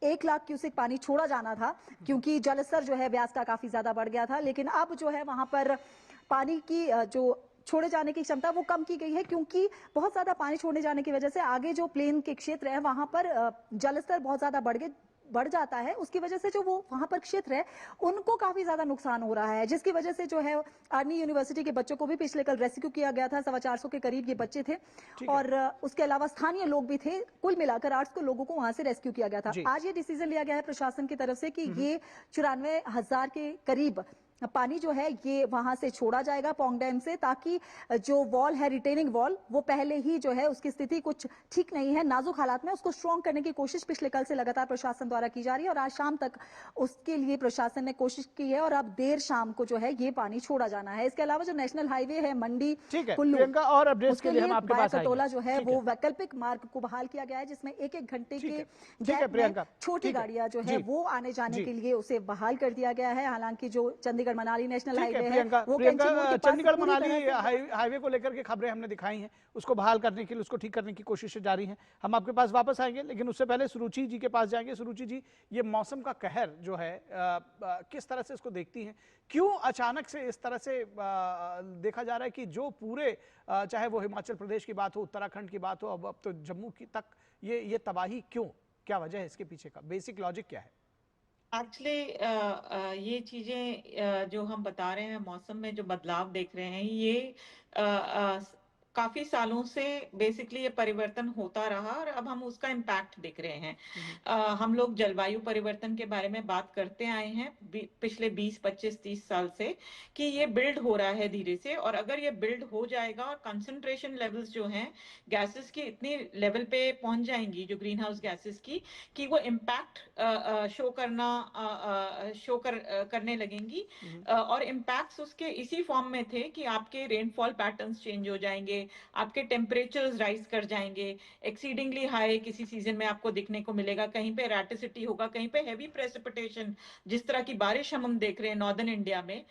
1 लाख क्यूसेक पानी छोड़ा जाना था, क्योंकि जलस्तर जो है व्यास का काफी ज्यादा बढ़ गया था, लेकिन अब जो है वहां पर पानी की जो छोड़े जाने की क्षमता वो कम की गई है, क्योंकि बहुत ज्यादा पानी छोड़ने जाने की वजह से आगे जो प्लेन के क्षेत्र है वहां पर जलस्तर बहुत ज्यादा बढ़ जाता है। उसकी वजह से जो वो वहां पर क्षेत्र है उनको काफी ज्यादा नुकसान हो रहा है, जिसकी वजह से जो है आर्मी यूनिवर्सिटी के बच्चों को भी पिछले कल रेस्क्यू किया गया था। 450 के करीब ये बच्चे थे और उसके अलावा स्थानीय लोग भी थे। कुल मिलाकर 800 लोगों को वहां से रेस्क्यू किया गया था। आज ये डिसीजन लिया गया है प्रशासन की तरफ से कि ये 94,000 के करीब पानी जो है ये वहां से छोड़ा जाएगा पोंग डैम से, ताकि जो वॉल है रिटेनिंग वॉल वो पहले ही जो है उसकी स्थिति कुछ ठीक नहीं है, नाजुक हालात में, उसको स्ट्रॉन्ग करने की कोशिश पिछले कल से लगातार प्रशासन द्वारा की जा रही है और आज शाम तक उसके लिए प्रशासन ने कोशिश की है और अब देर शाम को जो है ये पानी छोड़ा जाना है। इसके अलावा जो नेशनल हाईवे है मंडी कुल्लू और अपडेट्स के लिए हम आपके पास कटोला जो है वो वैकल्पिक मार्ग को बहाल किया गया है, जिसमें 1-1 घंटे के गैप में छोटी गाड़ियां जो है वो आने जाने के लिए उसे बहाल कर दिया गया है। हालांकि जो चंडीगढ़ मनाली नेशनल हाईवे है वो चंडीगढ़ मनाली हाईवे को लेकर के खबरें हमने दिखाई हैं, उसको बहाल करने के लिए, उसको ठीक करने की कोशिशें जारी हैं। हम आपके पास वापस आएंगे, लेकिन उससे पहले सुरुचि जी के पास जाएंगे। सुरुचि जी, ये मौसम का कहर जो है किस तरह से इसको देखती हैं? क्यों अचानक से इस तरह से देखा जा रहा है कि जो पूरे चाहे वो हिमाचल प्रदेश की बात हो, उत्तराखंड की बात हो, अब तो जम्मू की तक ये तबाही क्यों? क्या वजह है इसके पीछे का? बेसिक लॉजिक क्या है? एक्चुअली ये चीजें जो हम बता रहे हैं, मौसम में जो बदलाव देख रहे हैं, ये काफी सालों से बेसिकली ये परिवर्तन होता रहा और अब हम उसका इम्पैक्ट देख रहे हैं। हम लोग जलवायु परिवर्तन के बारे में बात करते आए हैं पिछले 20, 25, 30 साल से कि ये बिल्ड हो रहा है धीरे से, और अगर ये बिल्ड हो जाएगा और कंसंट्रेशन लेवल्स जो हैं गैसेस की इतनी लेवल पे पहुंच जाएंगी, जो ग्रीन हाउस गैसेस की, कि वो इम्पैक्ट करने लगेंगी। और इम्पैक्ट्स उसके इसी फॉर्म में थे कि आपके रेनफॉल पैटर्न्स चेंज हो जाएंगे, आपके टेम्परेचर्स राइज कर जाएंगे, एक्सीडिंगली हाई किसी सीजन में आपको दिखने को मिलेगा, कहीं पे रैटिसिटी होगा, कहीं पे हैवी प्रेसिपिटेशन, जिस तरह की बारिश हम देख रहे हैं नॉर्दर्न इंडिया में,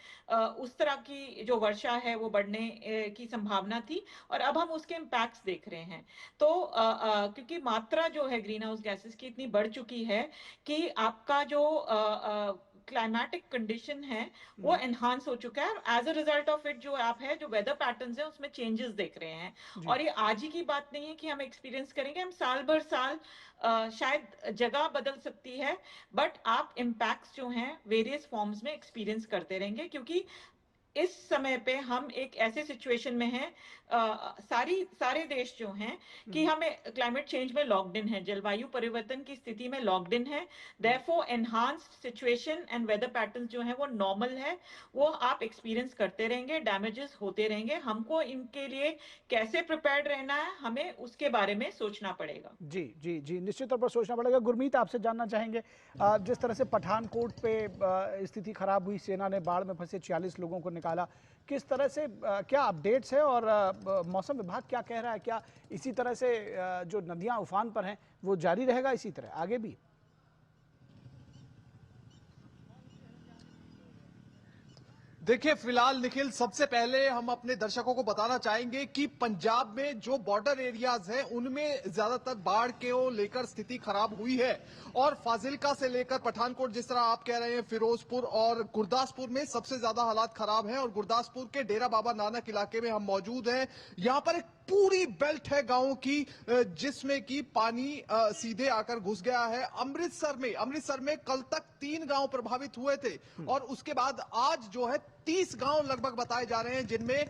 उस तरह की जो वर्षा है वो बढ़ने की संभावना थी और अब हम उसके इम्पैक्ट्स देख रहे हैं। तो क्योंकि मात्रा जो है ग्रीन हाउस गैसेस की इतनी बढ़ चुकी है कि आपका जो क्लाइमेटिक कंडीशन है वो एनहांस हो चुका है, as a result of it जो आप है, जो वेदर पैटर्न्स है उसमें चेंजेस देख रहे हैं। और ये आज ही की बात नहीं है कि हम एक्सपीरियंस करेंगे, हम साल भर साल शायद जगह बदल सकती है, बट आप इम्पैक्ट्स जो हैं वेरियस फॉर्म्स में एक्सपीरियंस करते रहेंगे, क्योंकि इस समय पे हम एक ऐसे सिचुएशन में हैं, सारे देश जो हैं कि हमें क्लाइमेट चेंज में लॉक्ड इन है, जलवायु परिवर्तन की स्थिति में लॉक्ड इन है। Therefore enhanced situation and weather patterns जो है वो नॉर्मल है, वो आप एक्सपीरियंस करते रहेंगे, डैमेजेस होते रहेंगे। हमको इनके लिए कैसे प्रिपेयर्ड रहना है, हमें उसके बारे में सोचना पड़ेगा। जी जी जी, निश्चित तौर पर सोचना पड़ेगा। गुरमीत, आपसे जानना चाहेंगे, जिस तरह से पठानकोट पे स्थिति खराब हुई, सेना ने बाढ़ में फंसे 46 लोगों को निकाला, किस तरह से क्या अपडेट्स है और मौसम विभाग क्या कह रहा है? क्या इसी तरह से जो नदियां उफान पर हैं वो जारी रहेगा इसी तरह आगे भी? देखिए, फिलहाल निखिल, सबसे पहले हम अपने दर्शकों को बताना चाहेंगे कि पंजाब में जो बॉर्डर एरियाज हैं उनमें ज्यादातर बाढ़ के लेकर स्थिति खराब हुई है और फाजिल्का से लेकर पठानकोट, जिस तरह आप कह रहे हैं, फिरोजपुर और गुरदासपुर में सबसे ज्यादा हालात खराब हैं। और गुरदासपुर के डेरा बाबा नानक इलाके में हम मौजूद हैं। यहाँ पर एक पूरी बेल्ट है गांवों की जिसमें कि पानी सीधे आकर घुस गया है। अमृतसर में कल तक 3 गांव प्रभावित हुए थे और उसके बाद आज जो है 30 गांव लगभग बताए जा रहे हैं जिनमें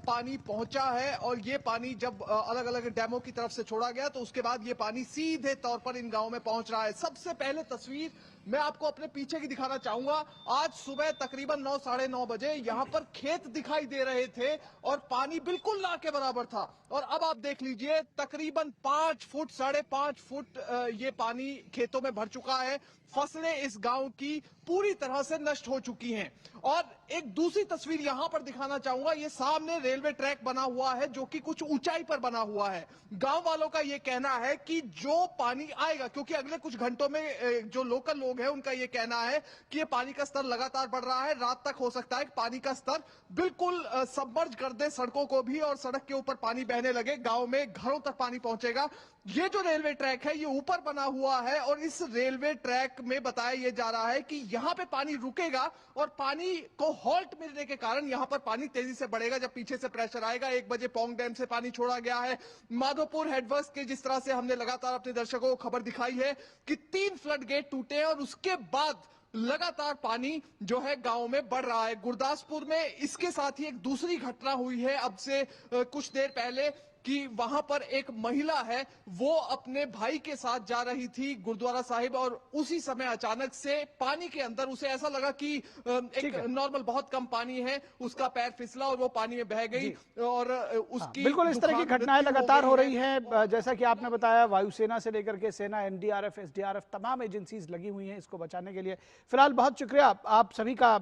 पानी पहुंचा है। और ये पानी जब अलग अलग डैमों की तरफ से छोड़ा गया तो उसके बाद ये पानी सीधे तौर पर इन गांवों में पहुंच रहा है। सबसे पहले तस्वीर मैं आपको अपने पीछे की दिखाना चाहूंगा। आज सुबह तकरीबन 9, साढ़े 9 बजे यहाँ पर खेत दिखाई दे रहे थे और पानी बिल्कुल ना के बराबर था, और अब आप देख लीजिए तकरीबन 5 फुट, 5.5 फुट ये पानी खेतों में भर चुका है। फसलें इस गांव की पूरी तरह से नष्ट हो चुकी हैं। और एक दूसरी तस्वीर यहां पर दिखाना चाहूंगा। ये सामने रेलवे ट्रैक बना हुआ है जो कि कुछ ऊंचाई पर बना हुआ है। गांव वालों का ये कहना है कि जो पानी आएगा, क्योंकि अगले कुछ घंटों में जो लोकल लोग हैं उनका ये कहना है कि ये पानी का स्तर लगातार बढ़ रहा है। रात तक हो सकता है कि पानी का स्तर बिल्कुल सबमर्ज कर दे सड़कों को भी और सड़क के ऊपर पानी बहने लगे, गांव में घरों तक पानी पहुंचेगा। ये जो रेलवे ट्रैक है ये ऊपर बना हुआ है और इस रेलवे ट्रैक में बताया ये जा रहा है कि यहाँ पे पानी रुकेगा और पानी को हॉल्ट मिलने के कारण यहाँ पर पानी तेजी से बढ़ेगा जब पीछे से प्रेशर आएगा। 1 बजे पोंग डैम से पानी छोड़ा गया है। माधोपुर हेडवर्क्स के जिस तरह से हमने लगातार अपने दर्शकों को खबर दिखाई है कि 3 फ्लड गेट टूटे हैं और उसके बाद लगातार पानी जो है गांव में बढ़ रहा है। गुरदासपुर में इसके साथ ही एक दूसरी घटना हुई है अब से कुछ देर पहले कि वहां पर एक महिला है वो अपने भाई के साथ जा रही थी गुरुद्वारा साहिब और उसी समय अचानक से पानी के अंदर उसे ऐसा लगा कि एक नॉर्मल बहुत कम पानी है, उसका पैर फिसला और वो पानी में बह गई और उसकी बिल्कुल इस तरह की घटनाएं लगातार हो रही हैं। जैसा कि आपने बताया वायुसेना से लेकर के सेना, एनडीआरएफ, एसडीआरएफ तमाम एजेंसीज लगी हुई हैं इसको बचाने के लिए। फिलहाल बहुत शुक्रिया आप सभी का,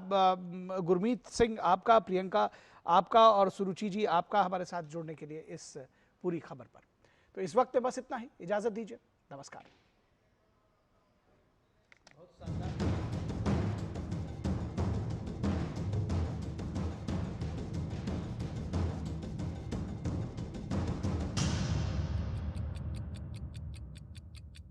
गुरमीत सिंह आपका, प्रियंका आपका और सुरुचि जी आपका हमारे साथ जुड़ने के लिए इस पूरी खबर पर। तो इस वक्त बस इतना ही, इजाजत दीजिए, नमस्कार।